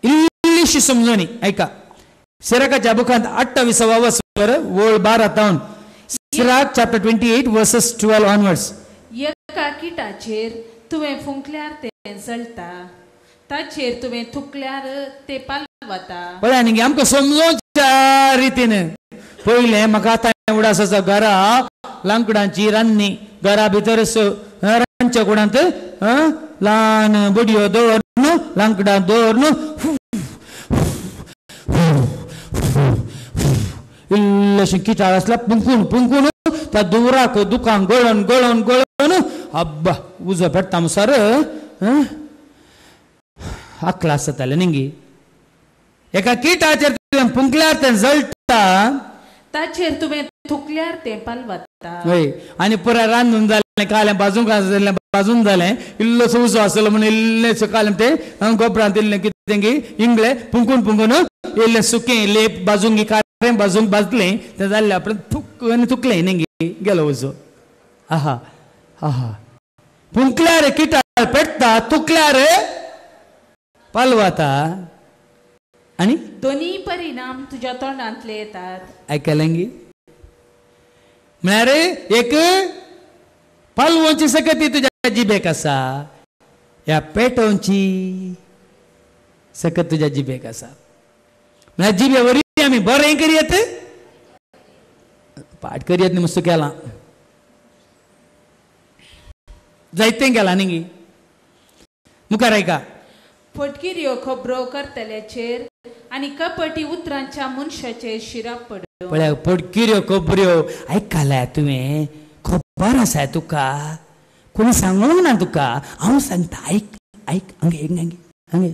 इल्लीशी समजोनी आयका. सिराकाच्या बुकांत 28वा वस्वर वळ 12 Sirach chapter 28 verses 12 onwards. एका किटाचेर तुवें फुंकल्यार तें जळटा, ताचेर तुवें थुकल्यार तें पालवता. पळय
न्ही आमकां समजोवच्या रितीन पयलें म्हाका आतां उडास आसा घरा लांकडांची रान्नी. घरा भितर रांदच्या कुडांत ल्हान बडयो दवरून लांकडां दवरून इल्लेशें किटाळ आसल्यार पुंकून त्या दुवराक दुकान गळोवन अब्बा उजो पेट्टा मुसार आकलास जाताले न्ही. एका किटाचेर तुवें फुंकल्यार तें जळटा,
ताचेर तुवें थुकल्यार तें पालवता.
हय. आनी पुराय रांदून जालें कालें भाजून जालें इल्लोसो उजो आसलो म्हणून इल्लेशें कालें तें गोबरांत इल्लें कितें इंगलें फुंकून इल्लें सुकें लेप भाजूंक भाजलें तें जाल्लें आपण थुकलें न्ही गेलो उजो. आहा आहा पुंकल्यार किटाळ पेटता तुकल्यार पालवाता आणि
दोन्ही परिणाम तुझ्या तोंडांतले येतात.
ऐकलंगी म्हळ्यार एक पालवोंची सकती तुझ्या जिबेक आसा, ह्या पेटोवची सकत तुझ्या जिबेक आसा. म्हळ्यार जिबे वरी आमी बरें करियत पाठ करियत न्ही मस्त केलां जायतें केलां न्ही मुखार ऐका.
फटकिऱ्यो खबरो करतल्याचेर आनी कपटी उतरांच्या मनशाचेर शिराप पडो.
पळय फटकिऱ्यो खबऱ्यो आयकला तुवें खबर आसा तुका कोणी सांगूंक ना तुका हांव सांगता आयक आयक हांगे हांगे हांगे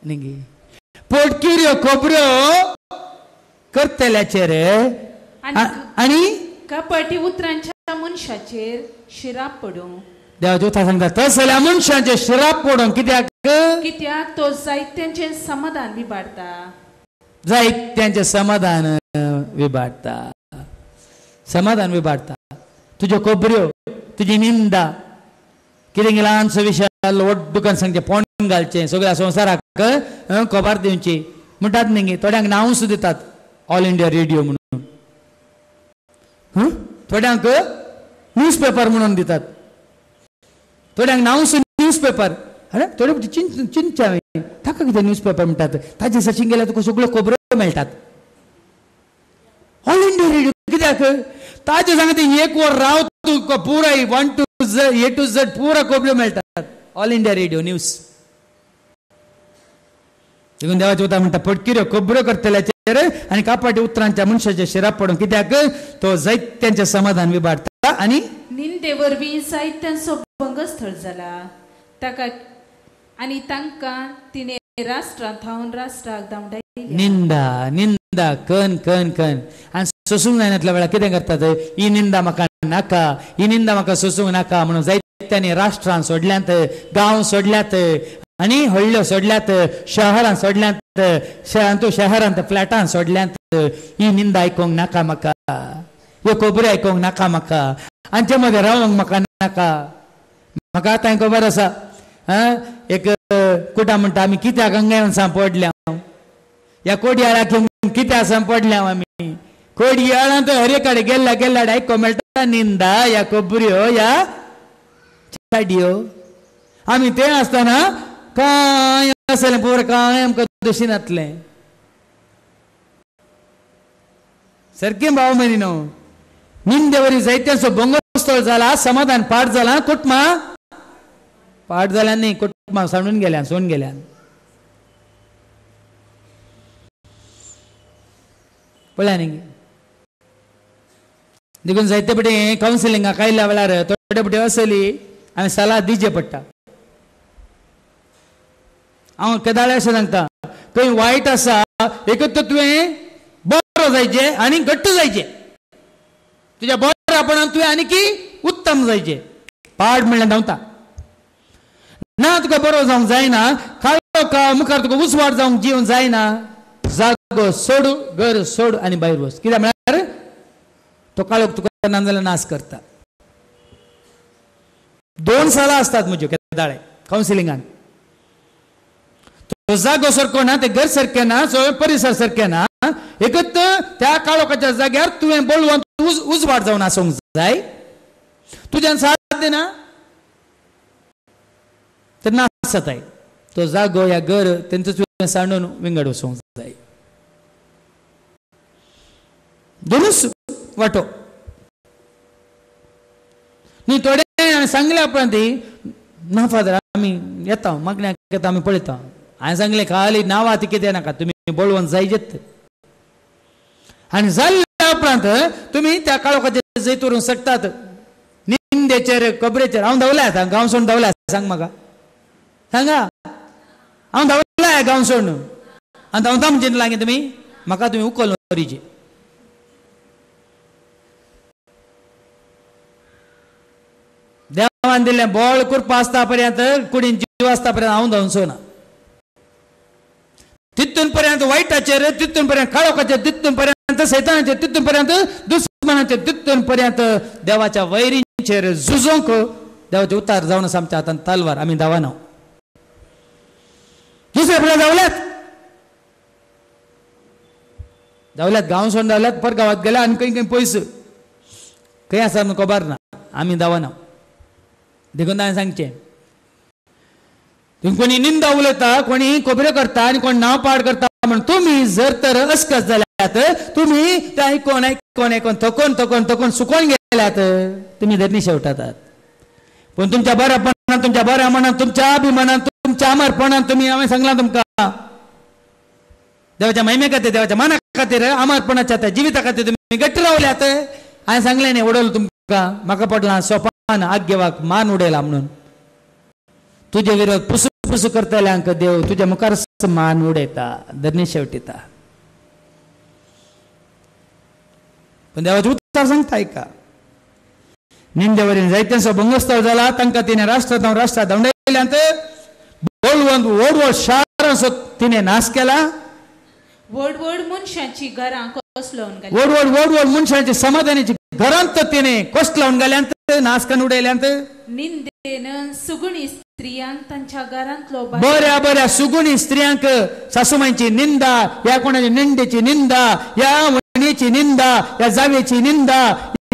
हांगे फटकिऱ्यो खबऱ्यो करतल्याचेर आनी
कपटी उतरांच्या मनशाचेर शिराप पडो.
देवाचे उतर सांगता तस जाल्यार मनशांचे शिराप पडोवंक
कित्याक तो जायत्यांचे समाधान विबाडता.
जायत्यांचे समाधान विबाडता. समाधान विबाडता. तुज्यो खबऱ्यो तुजी निंदा कितें ल्हानसो विशय व्हड्डुकान सांगचे पोंड घालचें सगळ्या संवसाराक खबर दिवची म्हणटात न्ही. थोड्यांक नांव सुद्दां दितात ऑल इंडिया रेडिओ म्हणून, थोड्यांक न्यूज पेपर म्हणून दितात, थोड्यांक नांव न्यूज पेपर. अरे थोडे चिंचा ताका कितें न्यूज पेपर म्हणटात ताजे सर्चिंग केल्यार तुका सगळ्यो खबरो मेळटात. ऑल इंडिया रेडिओ कित्याक ताजे सांगता एक वर राव तुका पुराय 1 to A to Z पुरा खबऱ्यो मेळटात. ऑल इंडिया रेडिओ न्यूज देखून देवाचे उतर म्हणटा फटकिऱ्यो खबऱ्यो करतल्याचेर आनी कापाटी उतरांच्या मनशाचे शिराप पडोवन कित्याक तो जायत्यांचें समाधान विबाडता. आनी
निंदे वरवीं जायत्यांचो भंगस्थळ जाला ताका आनी तांकां तिणे राष्ट्रांत थावन राष्ट्राक धांवडायली.
निंदा निंदा कन कन कन आनी सोसूंक जायनातल्या वेळार कितें करतात ही निंदा म्हाका नाका ही निंदा म्हाका सोसूंक नाका म्हणून जायत्यांनी राष्ट्रांत सोडल्यांत, गांव सोडल्यात आनी हळ्ळ्यो सोडल्यात, शहरांत सोडल्यात, शहरांत फ्लॅटांत सोडल्यात. ही निंदा आयकोंक नाका म्हाका, ह्यो खबऱ्यो आयकोंक नाका म्हाका, हांचे मदें रावंक म्हाका नाका. म्हाका आतां खबर आसा एक कुटा म्हणटा आमी कित्याक हांगा सांपडल्या ह्या कोडयाळाक कित्याक सांपडल्या आमी कोडयाळांत हरे कडेन गेल्ल्या गेल्ल्या आयको मेळटा निंदा ह्या खबऱ्यो ह्या चाड्यो. आमी ते आसतना कांय आसलें पुरो कांय आमकां दशिनातलें. सारकें भाव मनीनो निंदे वरी जायत्यांचो भंगस्थळ जाला, समाधान पाड जाला, कुटुंबा पाड जाल्यान न्ही कुटुंबा सांडून गेल्यान सोडून गेल्यान. पळया न्ही देखून जायते पटी कावन्सिलिंगाक आयल्या वेळार थोडे पटी असली हांवें सलाह दिवचे पडटा. हांव केदाळे अशें सांगता खंय वायट आसा एकच तुवें बरो जायचे आनी घट्ट जायचे. तुज्या बरेपणान तुवें आनीकी उत्तम जायचे. पाड म्हणल्यार धांवता ना तुका बरो जावंक जायना काळो मुखार तुका उसवाड जावंक जीवन जायना जागो सोड घर सोड आनी भायर वच. कित्याक म्हळ्यार तो काळोख तुका नाजाल्यार नाश करता. 2 सालां असतात म्हज्यो केदाळे कावन्सिलिंगान. तो जागो सारको ना ते घर सारकें ना परिसर सारकें ना. एकच त्या काळोखाच्या जाग्यार तुवें बळवंत उजवाड जावन आसूंक जाय. तुज्यान साथ दिना तर नाश जाताय. तो जागो ह्या घर तेंचो तुवें सांडून विंगड वचूंक जाय. दोनूच वाटो न्ही. थोडे सांगले उपरांत ना फादर आमी येता मागण्याक येता आमी पळयता. हांवें सांगलें खाली नांवां ती कितें नाका तुमी बळवंत जायजेत. आनी जाल्ल्या उपरांत तुमी त्या काळोखाचेर जैत व्हरून सकतात निंदेचेर खबरेचेर. हांव धांवल्या आतां गांव सोडून धांवल्या सांग म्हाका सांगा. हांव धांवल्या गांव सोडून आनी धांवता म्हणजे लागीं तुमी म्हाका तुमी उखल वरीचे. देवान दिल्लें बळ कुरपा आसता पर्यंत कुडीन जीव आसता पर्यंत हांव धांवचो ना. तितून पर्यंत वायटाचेर तितून पर्यंत काळोखाचेर तितून पर्यंत पर्यंत सैतानाचे तिथून पर्यंत दुश्मनाचे तिथून पर्यंत देवाच्या वैरींचेर झुजोंक देवाचे उतार जावन आसा आमच्या हातान तलवार आमी धांवना दुसरे फुडें जावल्यात गांव सोडून जावल्यात पर गांवांत गेल्या आनी खंय खंय पयस खंय आसा न्हू खबर ना आमी धांवना देखून हांवें सांगचें तुम्ही कोणी निंदा उलयता कोणी खोबऱ्यो करता आनी कोण नांव पाड करता म्हण तुमी जर तर अस्कस जाल्यात तुमी तें आयकोन आयकोन आयकोन थकोन थकोन थकोन सुकोन गेल्यात तुमी धरणी शेवटातात पण तुमच्या बऱ्यापणान तुमच्या बऱ्या मनान तुमच्या अभिमानान तुमच्या अमरपणान तुमी हांवें सांगलां तुमकां देवाच्या महिमे खातीर देवाच्या माना खातीर अमरपणाच्या त्या जिविता खातीर तुमी गट्ट रावल्यात हांवें सांगलें न्ही उडयलो तुमकां म्हाका पडलां सोपान आग्यवाक मान उडयला म्हणून तुजे विरोध पुसू पुसू करतल्यांक देव तुज्या मुखार मान उडयता धरणी शेवटिता पण देवाचे उतर सांगता ऐका निंदेवरील जायत्यांचो भंगस्थळ जाला तांकां तिने राष्ट्रांत राष्ट्रांत धांवडायल्यांत बोलवंत व्हड व्हड शारांचो तिने नाश केला
व्हड व्हड मनशांची घरां कोसळोवन घाली
व्हड व्हड व्हड मनशांची समाधानाची घरांत तिने कोसळोवन घाल्यांत नाश करून उडयल्यांत
निंदेन सुगुणी स्त्रियांक तांच्या घरांतलो
बऱ्या बऱ्या सुगुणी स्त्रियांक सासूमाईची निंदा या कोणाची निंदेची निंदा या वणीची निंदा या जावेची निंदा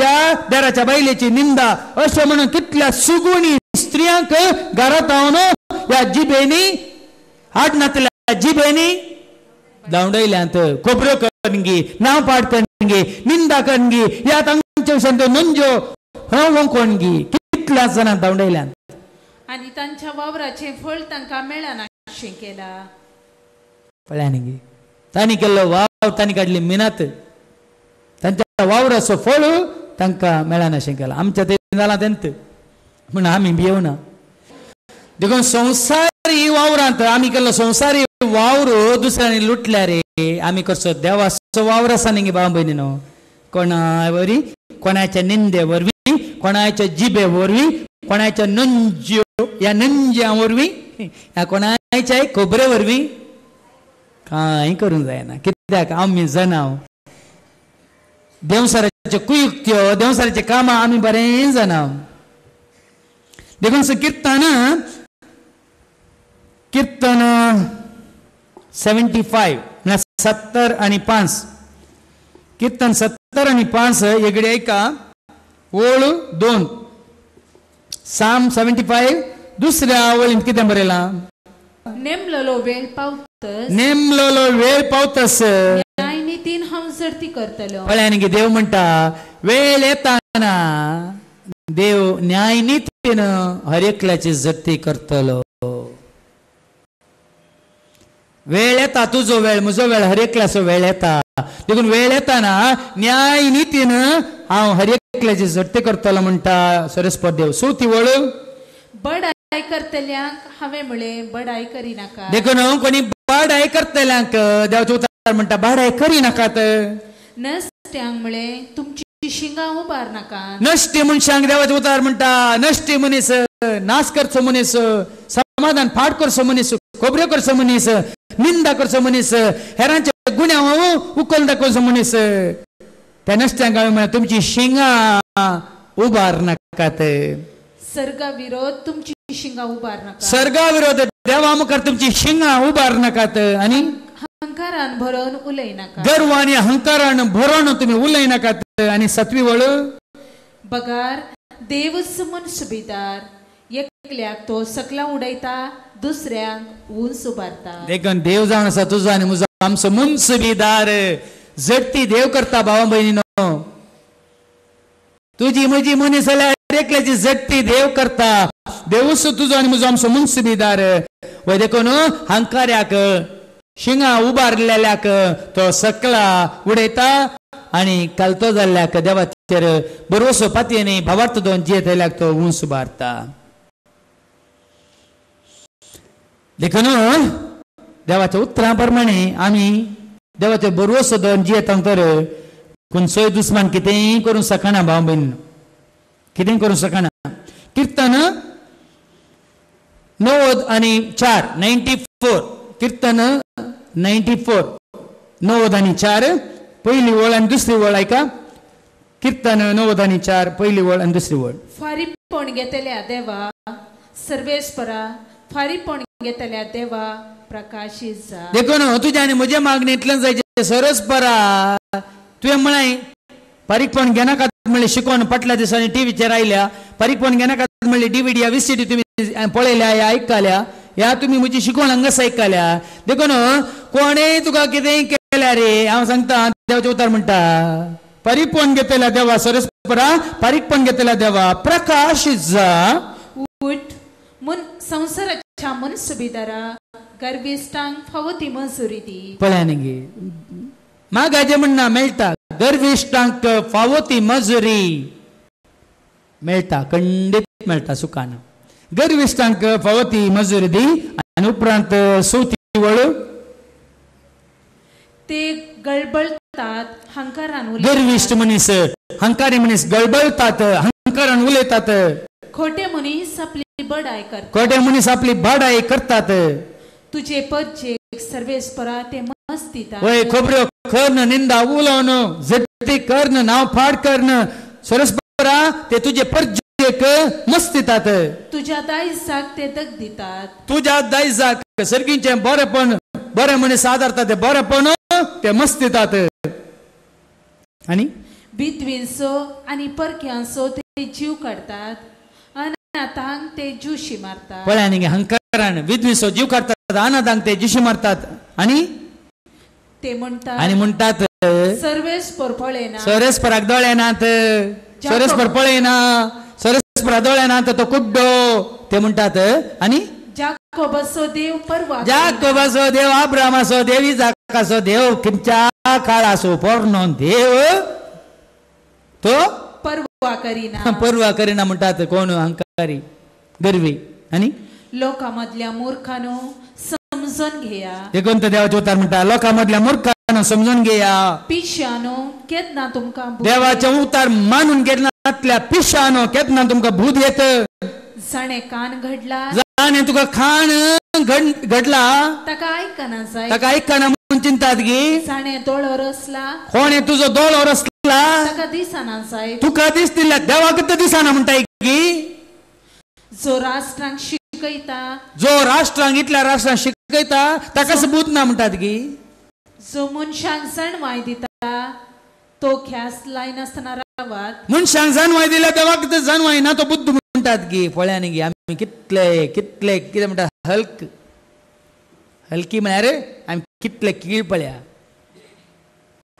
या देराच्या बायलेची निंदा अशें म्हणून कितल्या सुगुणी स्त्रियांक घरांत हावन या जिबेनी आडनातल्या जिबेनी धांवडयल्यांत खोबऱ्यो करनगी नांव पाड करनगी निंदा करनगी या तांच्या विशयान नंज्यो हवं कोणगी कितल्या जाणांक धांवडयल्यांत
आनी तांच्या वावराचे फळ तांकां मेळना अशें केला
पळ्यांनी तांणी केल्लो वाव तांणी काडली मिनत तांच्या वावराचो फळ तांकां मेळना अशें केलां आमच्या ते जालां तेंत म्हण आमी भियेवना देखून संवसारी वावरांत आमी केल्लो संवसारी वावर दुसऱ्यांनी लुटल्या रे आमी करचो देवाचो वावर आसा न्ही भाव भयणीनो कोणा वरवीं कोणाच्या निंदे वरवीं कोणाच्या जिबे वरवीं कोणाच्या नंज्यो या नंज्या वरवीं ह्या कोणाच्या खोबरे वरवीं कांय करूंक जायना कित्याक आमी जनाव देवसाराच्यो कुयुक्त्यो देवसाराचीं कामां आमी बरें जाणाव देखून कीर्तन 75 70 आणि 5 कीर्तन 70 आणि 5 एगडे ऐका ओळ 2 साम 75 दुसऱ्या ओळींत कितें बरयलां
नेमलेलो
वेळ पावतस
न्यायनीतीन हांव जर्ती करतलो
पळयानी देव म्हणटा वेळ येताना देव न्यायनीतीन हर एकल्याची जप्ती करतलो वेळ येता तुजो वेळ म्हजो वेळ हर एकल्याचो वेळ येता देखून वेळ येताना न्यायनीतीन हांव हर एकल्याची जप्ती करतलो म्हणटा सरस्वत देव चवथी वळ
बडाय करतल्यांक हांवें म्हळें बडाय करिनाका
देखून कोणी बडाय करतल्यांक देवाचो उतार म्हणटा बडाय करिनाकात
नश्ट्यांक म्हळें तुमची शिंगां उबार नाका
नश्टी मनशांक देवाचो उतार म्हणटा नश्टी मनीस नाश करचो मनीस समाधान फाट करचो मनीस खोबऱ्यो करचो मनीस निंदा करचो मनीस हेरांचे गुन्या उखलून दाखोवचो मनीस त्या नश्ट्यांक हांवें म्हळें तुमची शिंगां उबार नाकात
सर्गा विरोध तुमची शिंगां उबार नाका
सर्गा विरोध देवा मुखार तुमची शिंगां उबार नाकात आनी
अहंकारान भरोन उलयनाका
गर्व आनी अहंकारान भरोन तुमी उलयनाकात आनी सातवी वळ
बगार देवच मन सुबेदार एकल्याक तो सकला उडयता दुसऱ्यांक उंच उबारता
देखून देव जावन आसा तुजो आनी म्हजो आमचो मन सुबेदार जडती देव करता भावा भयणीनो तुजी म्हजी मनीस जाल्यार एकल्याची जडती देव करता देवूच तुजो आनी म्हजो आमचो मन सुबेदार वय देखून हंकार्याक शिंगां उबारलेल्याक तो सकला उडयता आनी कालतो जाल्ल्याक देवाचेर बरोसो पातयेनी भावार्थ दोन जियेत आयल्याक तो उंच उबारता देखून देवाच्या उतरां प्रमाणे आमी देवाचेर बरोसो दोन जियेतांक तर खंयचोय दुस्मान कितेंय करूंक शकना भाव भयण कितेंय करूंक शकना कीर्तन 90 आणि 4 94 कीर्तन 94 90 आणि 4 पहिली ओळ आणि दुसरी ओळ ऐका. कीर्तन 9 आणि 4 पहिली ओळ आणि दुसरी ओळ.
फारीपण घेतल्या देवा सर्वेस्परा, फारीपण घेतल्या देवा प्रकाशीत जा.
देखून तुझ्या आणि म्हज्या मागणींतल्यान जायचे सरस्परा. तुवें म्हणाय फारीकपण घेनाकात म्हणले शिकोवन फाटल्या दिसांनी टीव्हीचेर आयल्या. फारीकपण घेनाकात म्हणले DVD VCD तुम्ही पळयल्या या आयकल्या या तुम्ही म्हजी शिकोवण हांगास आयकल्या. देखून कोणेय तुका कितेंय केल्या रे हांव सांगता देवाचें उतार म्हणटा फारीकपण घेतल्या देवा सरस्परा, फारीकपण घेतल्या देवा प्रकाशीत जा.
उठ मन संसाराच्या मन सुबिदारा गर्विष्टांक फावो ती मंजुरी दी.
पळयानी गे मागाचे म्हणना मेळटा. गर्विष्टांक फावो ती मजुरी मेळटा, खंडीत मेळटा सुखान. गर्विष्टांक फावो ती मजुरी दी. आनी उपरांत 4थी वळ.
ते गळबळतात हंकारान
गर्विष्ट मनीस हंकारी मनीस गळबळतात हंकारान उलयतात.
खोटे मनीस आपली बडाय करतात.
खोटे मनीस आपली बडाई करतात.
तुझे पदचे सर्वेस्परा ते मस्तीतात.
वय खोबऱ्यो खरन निंदा उलोवन जट्टी करन नाव फाड करन सरस्परा ते तुझे परजेक मस्तीतात.
तुझ्या दायजाक ते दग दितात.
तुझ्या दायजाक सर्गींचे बरेपण बरे मनीस आदारतात ते बरेपण ते मस्तीतात. आणि
बिद्विंसो आणि परक्यांसो ते जीव काढतात. अनाथांक ते जुशी मारतात.
पळयानी गे हंकारान विद्विसो जीव काडतात अनाथांक ते जिशी मारतात. आणि
ते म्हणतात
आणि म्हणटात
सर्वेस्पर पळयना
सरस्पराक दोळ्यानात सरस्पर पळयना सरस्परा दोळ्यानात तो कुड्डो ते म्हणटात. आणि
जाकोबाचो देव परवा
जाकोबाचो देव अब्रामाचो देव इजाकाचो देव खंयच्या काळाचो पोरणो देव तो
परवा करिना
परवा करिना म्हणटात. कोण हंकारी गर्वी. आणि
लोकांमधल्या मूर्खानो समजून घेया.
देखून तो देवाचे उतार म्हणटा लोकांमधल्या मूर्खांनो समजून घेया.
पिशानो केदना तुमकां
देवाचे उतार मानून घेतल्या पिशानो केदना तुमकां भूत येत.
जाणे कान घडला
जाणे तुका खाण घडला
ताका आयकना जाय.
ताका आयकना म्हणून चिंतात गी.
जाणे दोळो रसला
कोणे तुजो दोळो रसला
ताका दिसना जाय.
तुका दिसतिल्ल्या देवाक तर दिसना म्हणटाय गी.
जो राष्ट्रांक शिकयता
जो राष्ट्रांक इतल्या राष्ट्रांक शिकयता ताकाच भूत ना म्हणटात गी.
जो मनशांक जणवाय दिता तो ख्यास लाय नासतना रावात.
मनशांक जानवाय दिल्या देवाक तर जानवाय ना तो बुद्ध म्हणटात गी. पळयानी गी आमी कितले कितले कितें म्हणटा हलकी म्हळ्यार आमी कितले कीळ पळया.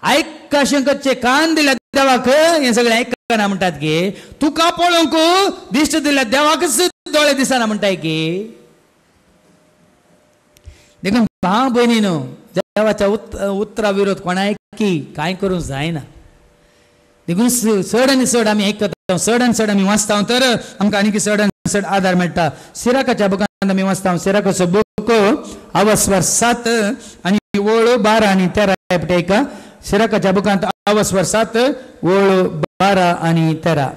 आयका शंकरचे कान दिल्या देवाक हे सगळे आयकना म्हणटात गे. तुका पळोवंक दिश्ट दिल्या देवाकच दोळे दिसना म्हणटाय गे. देखून भाव भयणीनो देवाच्या उतरा विरोध कोणाय की कांय करूंक जायना. देखून चड आनी चड आमी आयकता चड आनी चड आमी वाचता तर आमकां आनीक चड आनी चड आदार मेळटा. सिराकाच्या बुकांत आमी वाचता सिराकाचो बूक अवस्वर 7 आनी ओळ 12 आनी 13 पळयता. सिराकाच्या बुकांत अवस्वर 7 ओळ 12 आनी 13.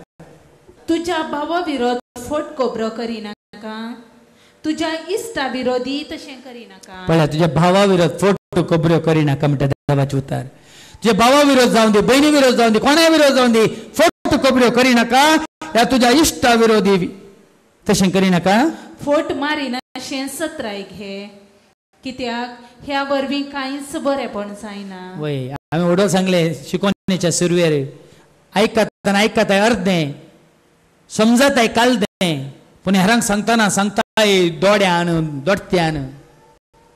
तुझ्या भावा विरोध फोट कोबरो करिनाका. तुझ्या इश्टा विरोधी तशें करिनाका.
पळया तुझ्या भावा विरोध फोट कोबऱ्यो करिनाका म्हणटा देवाचे उतार. तुझ्या भावा विरोध जावन दी बहिणी विरोध जावन दी कोणाय विरोध जावन दी फोट कोबऱ्यो करिनाका. या तुझ्या इश्टा विरोधी तशें करिनाका.
फोट मारिना अशें सत्राय घे. कित्याक ह्या वरवीं कांयच बरेपण जायना.
वय हांवें ओडो सांगले शिकोवणेच्या सुरवेर आयकता आयकताय अर्दें समजताय कालदें पूण हेरांक सांगतना सांगताय दोड्यान दोडत्यान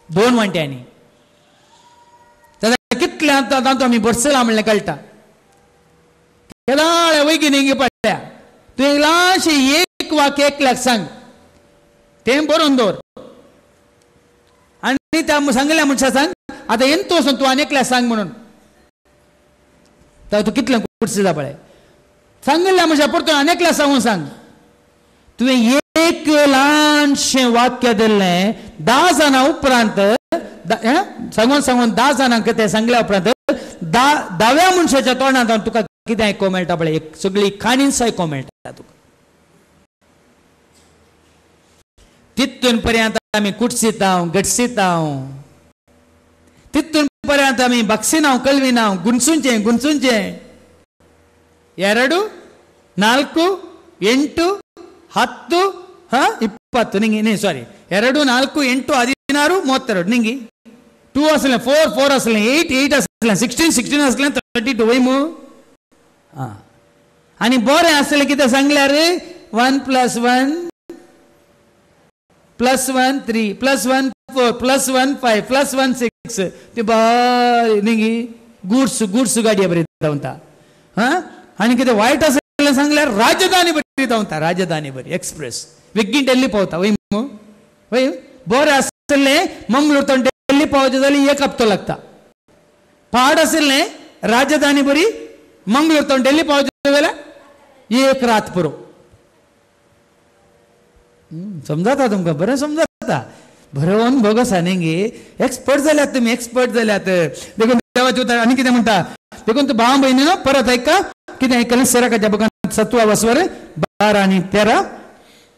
2 वांट्यांनी. कितले तातूंत आमी बसला म्हणलें कळटा. केदाळे वैगिनी पडल्या तूं इल्लाशें एक वाक्य एकल्याक सांग तें बरोवन दवर. आनी त्या सांगल्या मनशाक सांग आतां येता वचून तूं आनी एकल्याक सांग म्हणून. तूं कितलें कुडसिता पळय सांगल्या मनशा परतून आनी एकल्याक सांगून सांग. तुवें एक ल्हानशें वाक्य दिल्लें 10 जाणां उपरांत सांगून सांगून 10 जाणांक तें सांगल्या उपरांत 10व्या मनशाच्या तोंडांत तुका कितें आयको मेळटा पळय एक सगळी काणीच आयको मेळटा तुका. तितून पर्यंत आमी कुडसिता गटसिता तितून पर्यंत आम्ही बक्षी नाव कळवी नाव गुणसुंचे 2 4 8 10 20 ನಿಂಗೆ ಸಾರಿ 2 4 8 16 32 ನಿಂಗೆ 2 असले 4 असले 8 असले 16 असले 32 वैमू आणि बरे असले किती सांगल्यार 1 + 1 +1 3 +1 4 +1 5 +1 6 ते बाय निंगी गुड्स गाडी बरी उंटा आणि किती वाईट असले सांगल्यार राजधानी बरी उंटा राजधानी बरी एक्सप्रेस वेग्गी डेल्ली पावता वैमू वै बरे असले मंगळूर तो डेल्ली पावचे जाल्यार 1 हप्तो लागता पाड असले राजधानी बरी मंगळूर तो डेल्ली पावचे जाल्यार 1 रात पुरो समजाता तुमकां बरें समजाता बरोवन बोगस न्ही एक्सपर्ट जाल्यात तुमी एक्सपर्ट जाल्यात देखून देवाचे उतर आनी कितें म्हणटा देखून तूं भाव भयणीनो परत आयका कितें आयकलें सिराकाच्या बुकांत 7 वस्वर 12 आणि 13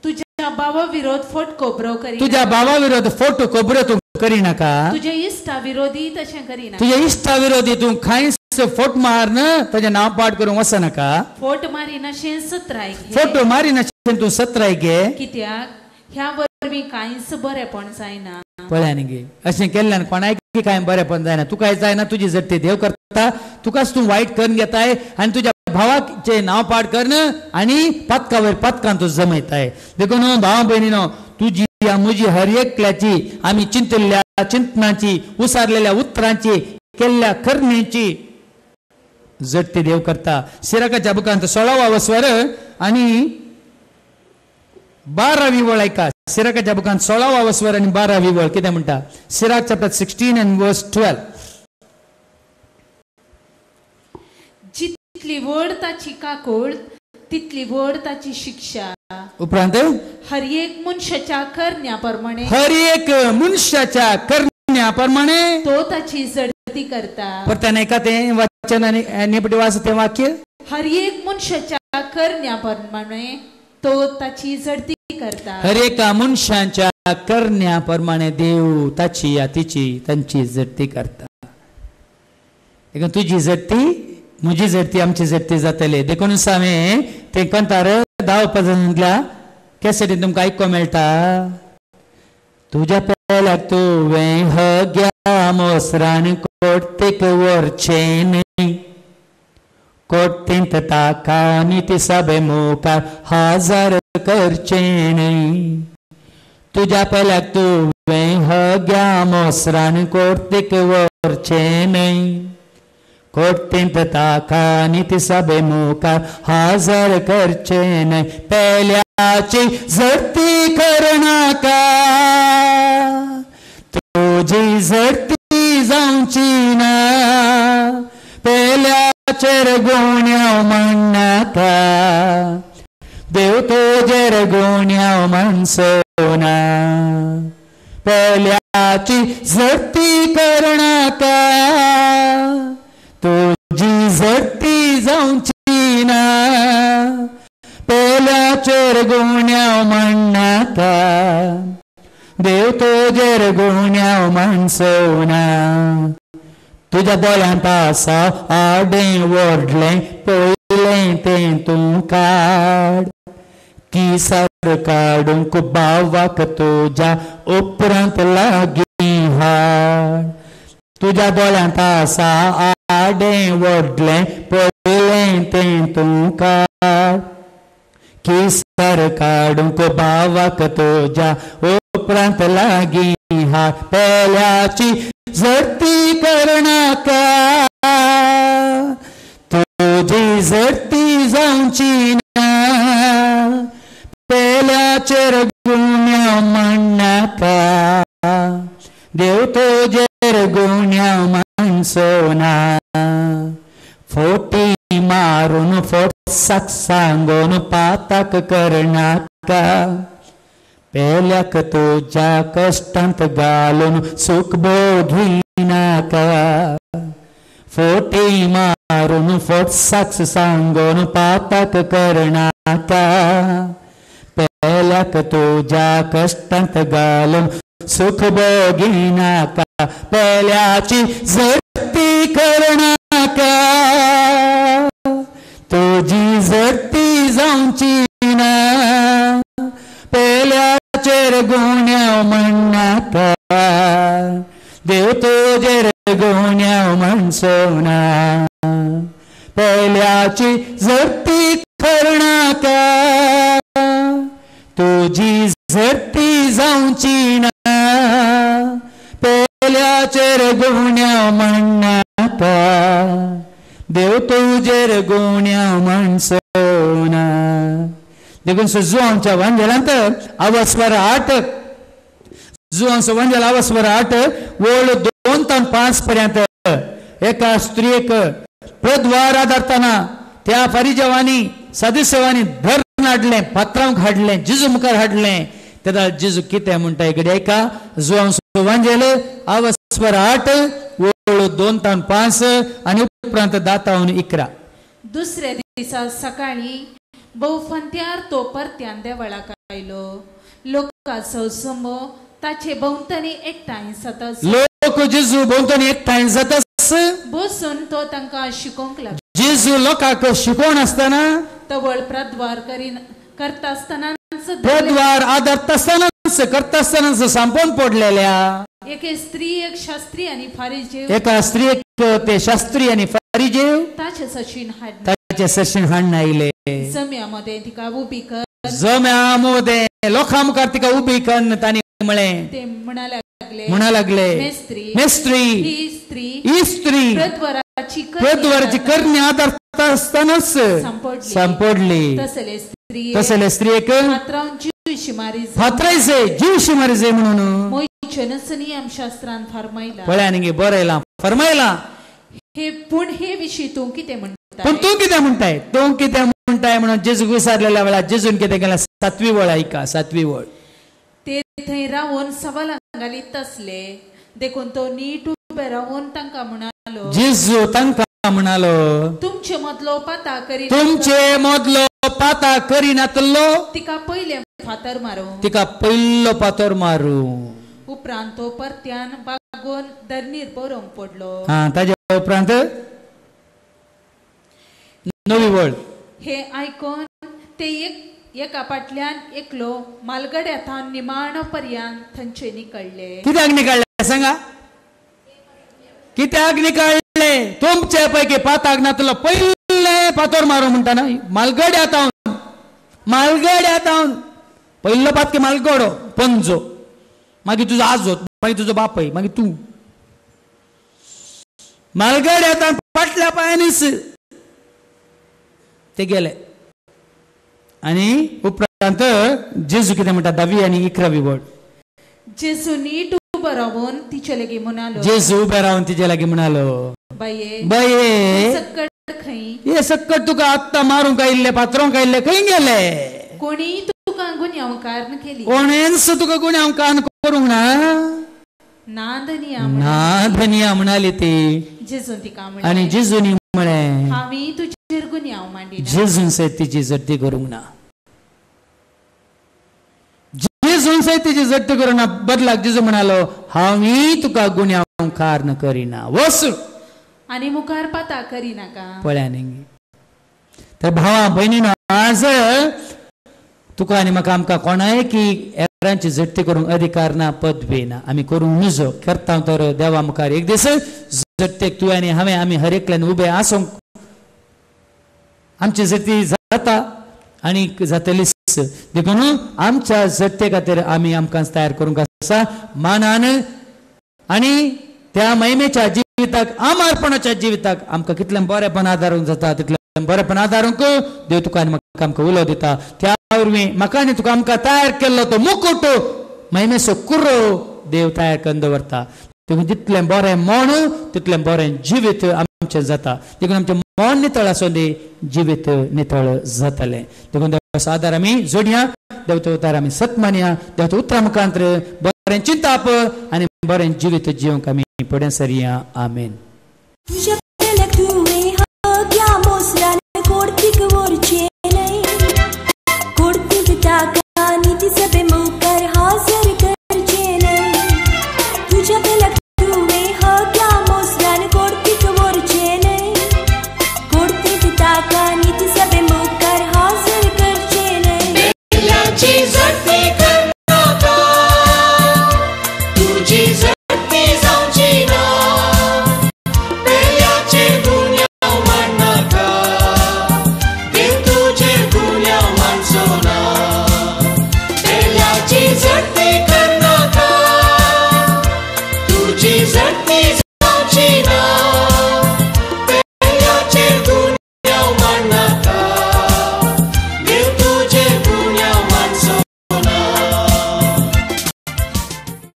तुझ्या भावा विरोध फोट कोबरो करी
तुझ्या भावा विरोध फोट कोबरो तूं करिनाका
तुझ्या इश्टा विरोधी तशें करिना
तुझ्या इश्टा विरोधी तूं खंयच फोट मारन ताजें नांव पाठ करूंक वचनाका
फोट मारिना शें सत्राय
फोटो मारिना शें तूं सत्राय गे
कित्याक ह्या वरवीं कांयच बरेपण जायना
पळय न्ही गे अशें केल्ल्यान कोणाक कांय बरेपण जायना तुकाय जायना तुजी जट्टी देव करता तुकाच तूं वायट करून घेताय आनी तुज्या भावाचे नांव पाठ करन आनी पदका वयर पदकां तूं जमयताय देखून भाव भयणीनो तुजी म्हजी हर एकल्याची आमी चिंतिल्ल्या चिंतनाची उसारलेल्या उतरांची केल्ल्या करण्याची जट्टी देव करता सिराकाच्या बुकांत 16 वस्वर आणि 12 वळ ऐका सिराकाच्या बुकांत 16 वस्वर आणि 12 वळ कितें म्हणटा सिराक चॅप्टर 16 and verse 12
जितली व्हड ताची काकूळ तितली व्हड ताची शिक्षा
उपरांत
हर एक मनशाच्या करण्याप्रमाणे तो ताची जडती करता
परत ऐका ते वचन आणि नेपटी वाच ते वाक्य
हर एक मनशाच्या करण्याप्रमाणे तो ताची जडती करता
हर एका मनशाच्या करण्याप्रमाणे देव ताची तिची तांची जडती करता देखून तुजी जडती म्हजी जडती आमची जडती जातली देखून हांवें ते कंतार 10 पदांतल्या कॅसेटीन तुमकां आयको मेळटा तुज्या पेल्याक तुवें हग्या मोसरान कोर्तेक व्हरचें न्ही कोर्तींत ताका निती सभे मुखार हाजर करचें न्ही तुज्या पेल्याक तुवें हग्या मोसरान कोर्तेक व्हरचें न्ही कोर्तींत ताका निती सभे मुखार हाजर करचें न्ही पेल्याची जडती करनाका तुजी जडती जावची ना पेल्याचेर गुण्याव म्हणनाका देव तुजेर गुण्याव म्हणसोना पेल्याची जडती करनाका तुजी जडती जावची ना पेल्याचेर गुण्याव म्हणनाका देव तुजेर गुण्याव म्हणसोना तुज्या दोळ्यांत आसा आडें व्हडलें पयलें तें तूं काड की सर काडूंक भावाक तुज्या उपरांत लागीं हाड तुज्या दोळ्यांत आसा आडें व्हडलें पयलें तें तूं काड की सर काडूंक भावाक तुज्या उपरांत लागीं हाड पेल्याची जडती करनाका तुजी जडती जावची ना पेल्याचेर गुण्याव म्हणनाका देव तुजेर गुण्याव म्हणसोना फोटी मारून फोटसाक सांगून पाताक करनाका पेल्याक तुज्या कश्टांत घालून सुख भोगिनाका फोटी मारून फोटसाक सांगून पाताक करनाका पेल्याक तुज्या कश्टांत घालून सुख भोगिनाका पेल्याची करनाका तुजी झडती जावची ना पेल्याचेर गुण्याव म्हणनाका देव तुजेर गुण्याव म्हणसोना पेल्याची झडती करनाका तुजी झडती जावची ना पेल्याचेर गुण्याव म्हणनाका देव तुजेर गुण्याव म्हणसोना देखून जुआंच्या वांजेलांत अवस्वर 8 जुआंचो वांजेल अवस्वर 8 वळ 2 ते 5 पर्यंत एका स्त्रीक प्रद्वार आदारतना त्या फरिजवानी सदस्यवानी धरून हाडलें पात्रांक हाडलें जेजू मुखार हाडलें तेदा जेजू कितें म्हणटा इकडे एका जुआंचो वांजेल अवस्वर 8 वळ 2 ते 5 आनी उपरांत 10 ते 11.
दुसऱ्या दिसा सकाळी बहुफंत्यार तो परत्यान देवळाक आयलो. लोकांचो समो ताचे भोंवतणी एकठांय जाताच
लोक जेजू भोंवतणी एकठांय जाताच
बसून तो तांकां शिकोवंक लागलो.
जेजू लोकांक शिकोवन आसतना
तवळ प्रद्वार करता आसतना
प्रद्वार आदरता आसतनाच करता आसतनाच सांपोवन पडलेल्या
एके स्त्री एक शास्त्री आनी फारिजेव
एका स्त्रीक ते शास्त्री आनी फारिजेव
ताचे सशीन हाडले.
ताचे सशीन हाडून आयले.
जम्यामध्ये तिका उबी कर
जम्यामध्ये लोकां मुखार तिका उबी कर तांणी म्हळें.
ते
म्हणा लागले मेस्त्री ही स्त्री प्रद्वाराची करणी आदरता आसतनाच सांपडली. तसले स्त्रीक फातरायचे जीवशी मारिजे म्हणून
नियमशास्त्रान फरमायला.
पळय बरयला फरमायला.
पूण हे विशीं तूं कितें म्हणटा?
पण तूं कितें म्हणटाय? तूं कितें म्हणटाय म्हणून जेजूक विचारलेल्या वेळार जेजून कितें केलें? 7वी वळ ऐका. 7वी वळ.
ते थंय रावन सवालां घालीत आसले देखून तो नीट उबे रावन तांकां म्हणालो.
जेजू तांकां म्हणालो
तुमचे मदलो पाता करी
तुमचे मदलो पाता करिनातलो
तिका पयले फातर मारू
तिका पयलो पातर मारू.
उपरांत तो परत्यान बागोन धरणीर बरोवंक पडलो.
ताच्या उपरांत 9वी वळ.
हे आयकोन ते एका फाटल्यान एकलो मालगड्याथान निमाण पर्यंत थंयचे निकळले.
कित्याक निकळले सांगा? कित्याक निकळले? तुमचे पैकी पाताक नातलो पयले पातोर मारू म्हणटा ना. मालगड्यातावन पयलो पात की मालगडो पंजो मागीर तुजो आजो मागीर तुजो बापय मागीर तूं मालगड्यातावन फाटल्या पांयांनीच ते गेले. आनी उपरांत जेजू कितें म्हणटा? 10वी आनी 11वी वळ.
जेजू नीट उबो रावन तिचे लागीं म्हणालो.
जेजू उबे रावन तिचे लागीं म्हणालो बाये
सकट खंय?
हे सकट तुका आत्ता मारूंक आयिल्ले पात्रोंक आयिल्ले खंय गेले?
कोणी तुका गुन्यांवकार केली?
कोणेंच तुका गुन्यांवकार करूंक ना. ना धनिया म्हणाली ती.
जेजून तिका म्हळें.
आनी जेजूनी म्हळें
हांवें तुजेर गुन्यांव मांडिना.
जेजून सयत तिची जड्ती करूंक ना. जेजून सयत तिची जड्ती करूंक ना. बदलाक जेजू म्हणालो हांवें तुका गुन्यांवकार न करिना वच
आनी मुखार पाता करिनाका.
पळया न्ही तर भावा भयणीनो आज तुका आनी म्हाका आमकां कोणाय की एरांची जड्ती करूंक अधिकार ना पदवी ना. आमी करूंक नजो करता तर देवा मुखार एक दीस जड्तेक तूं आनी हांवें आमी हर एकल्यान उबे आसूंक आमची जड्ती जाता आनी जातलीच. देखून आमच्या जड्ते खातीर आमी आमकां तयार करूंक आसा मानान आनी त्या महिमेच्या जिविताक आमारपणाच्या जिविताक आमकां कितलें बरेपण आदारूंक जाता तितलें बरेपण आदारूंक देव तुका आनी म्हाका आमकां उलो दिता. त्या वरवीं म्हाका आनी तुका आमकां तयार केल्लो तो मुकुट महिमेचो कुर्रो देव तयार करून दवरता. देखून जितलें बरें मन तितलें बरें जिवीत आमचें जाता. देखून आमचें मन नितळ आसूं दी जिवीत नितळ जातलें. देखून देवाचो आदार आमी जोडया. देवाचो उतार आमी सत मानया. देवाच्या उतरा मुखांतर बरें चिंताप आनी बरें जिवीत जिवंक आमी फुडें सरया. आमेन.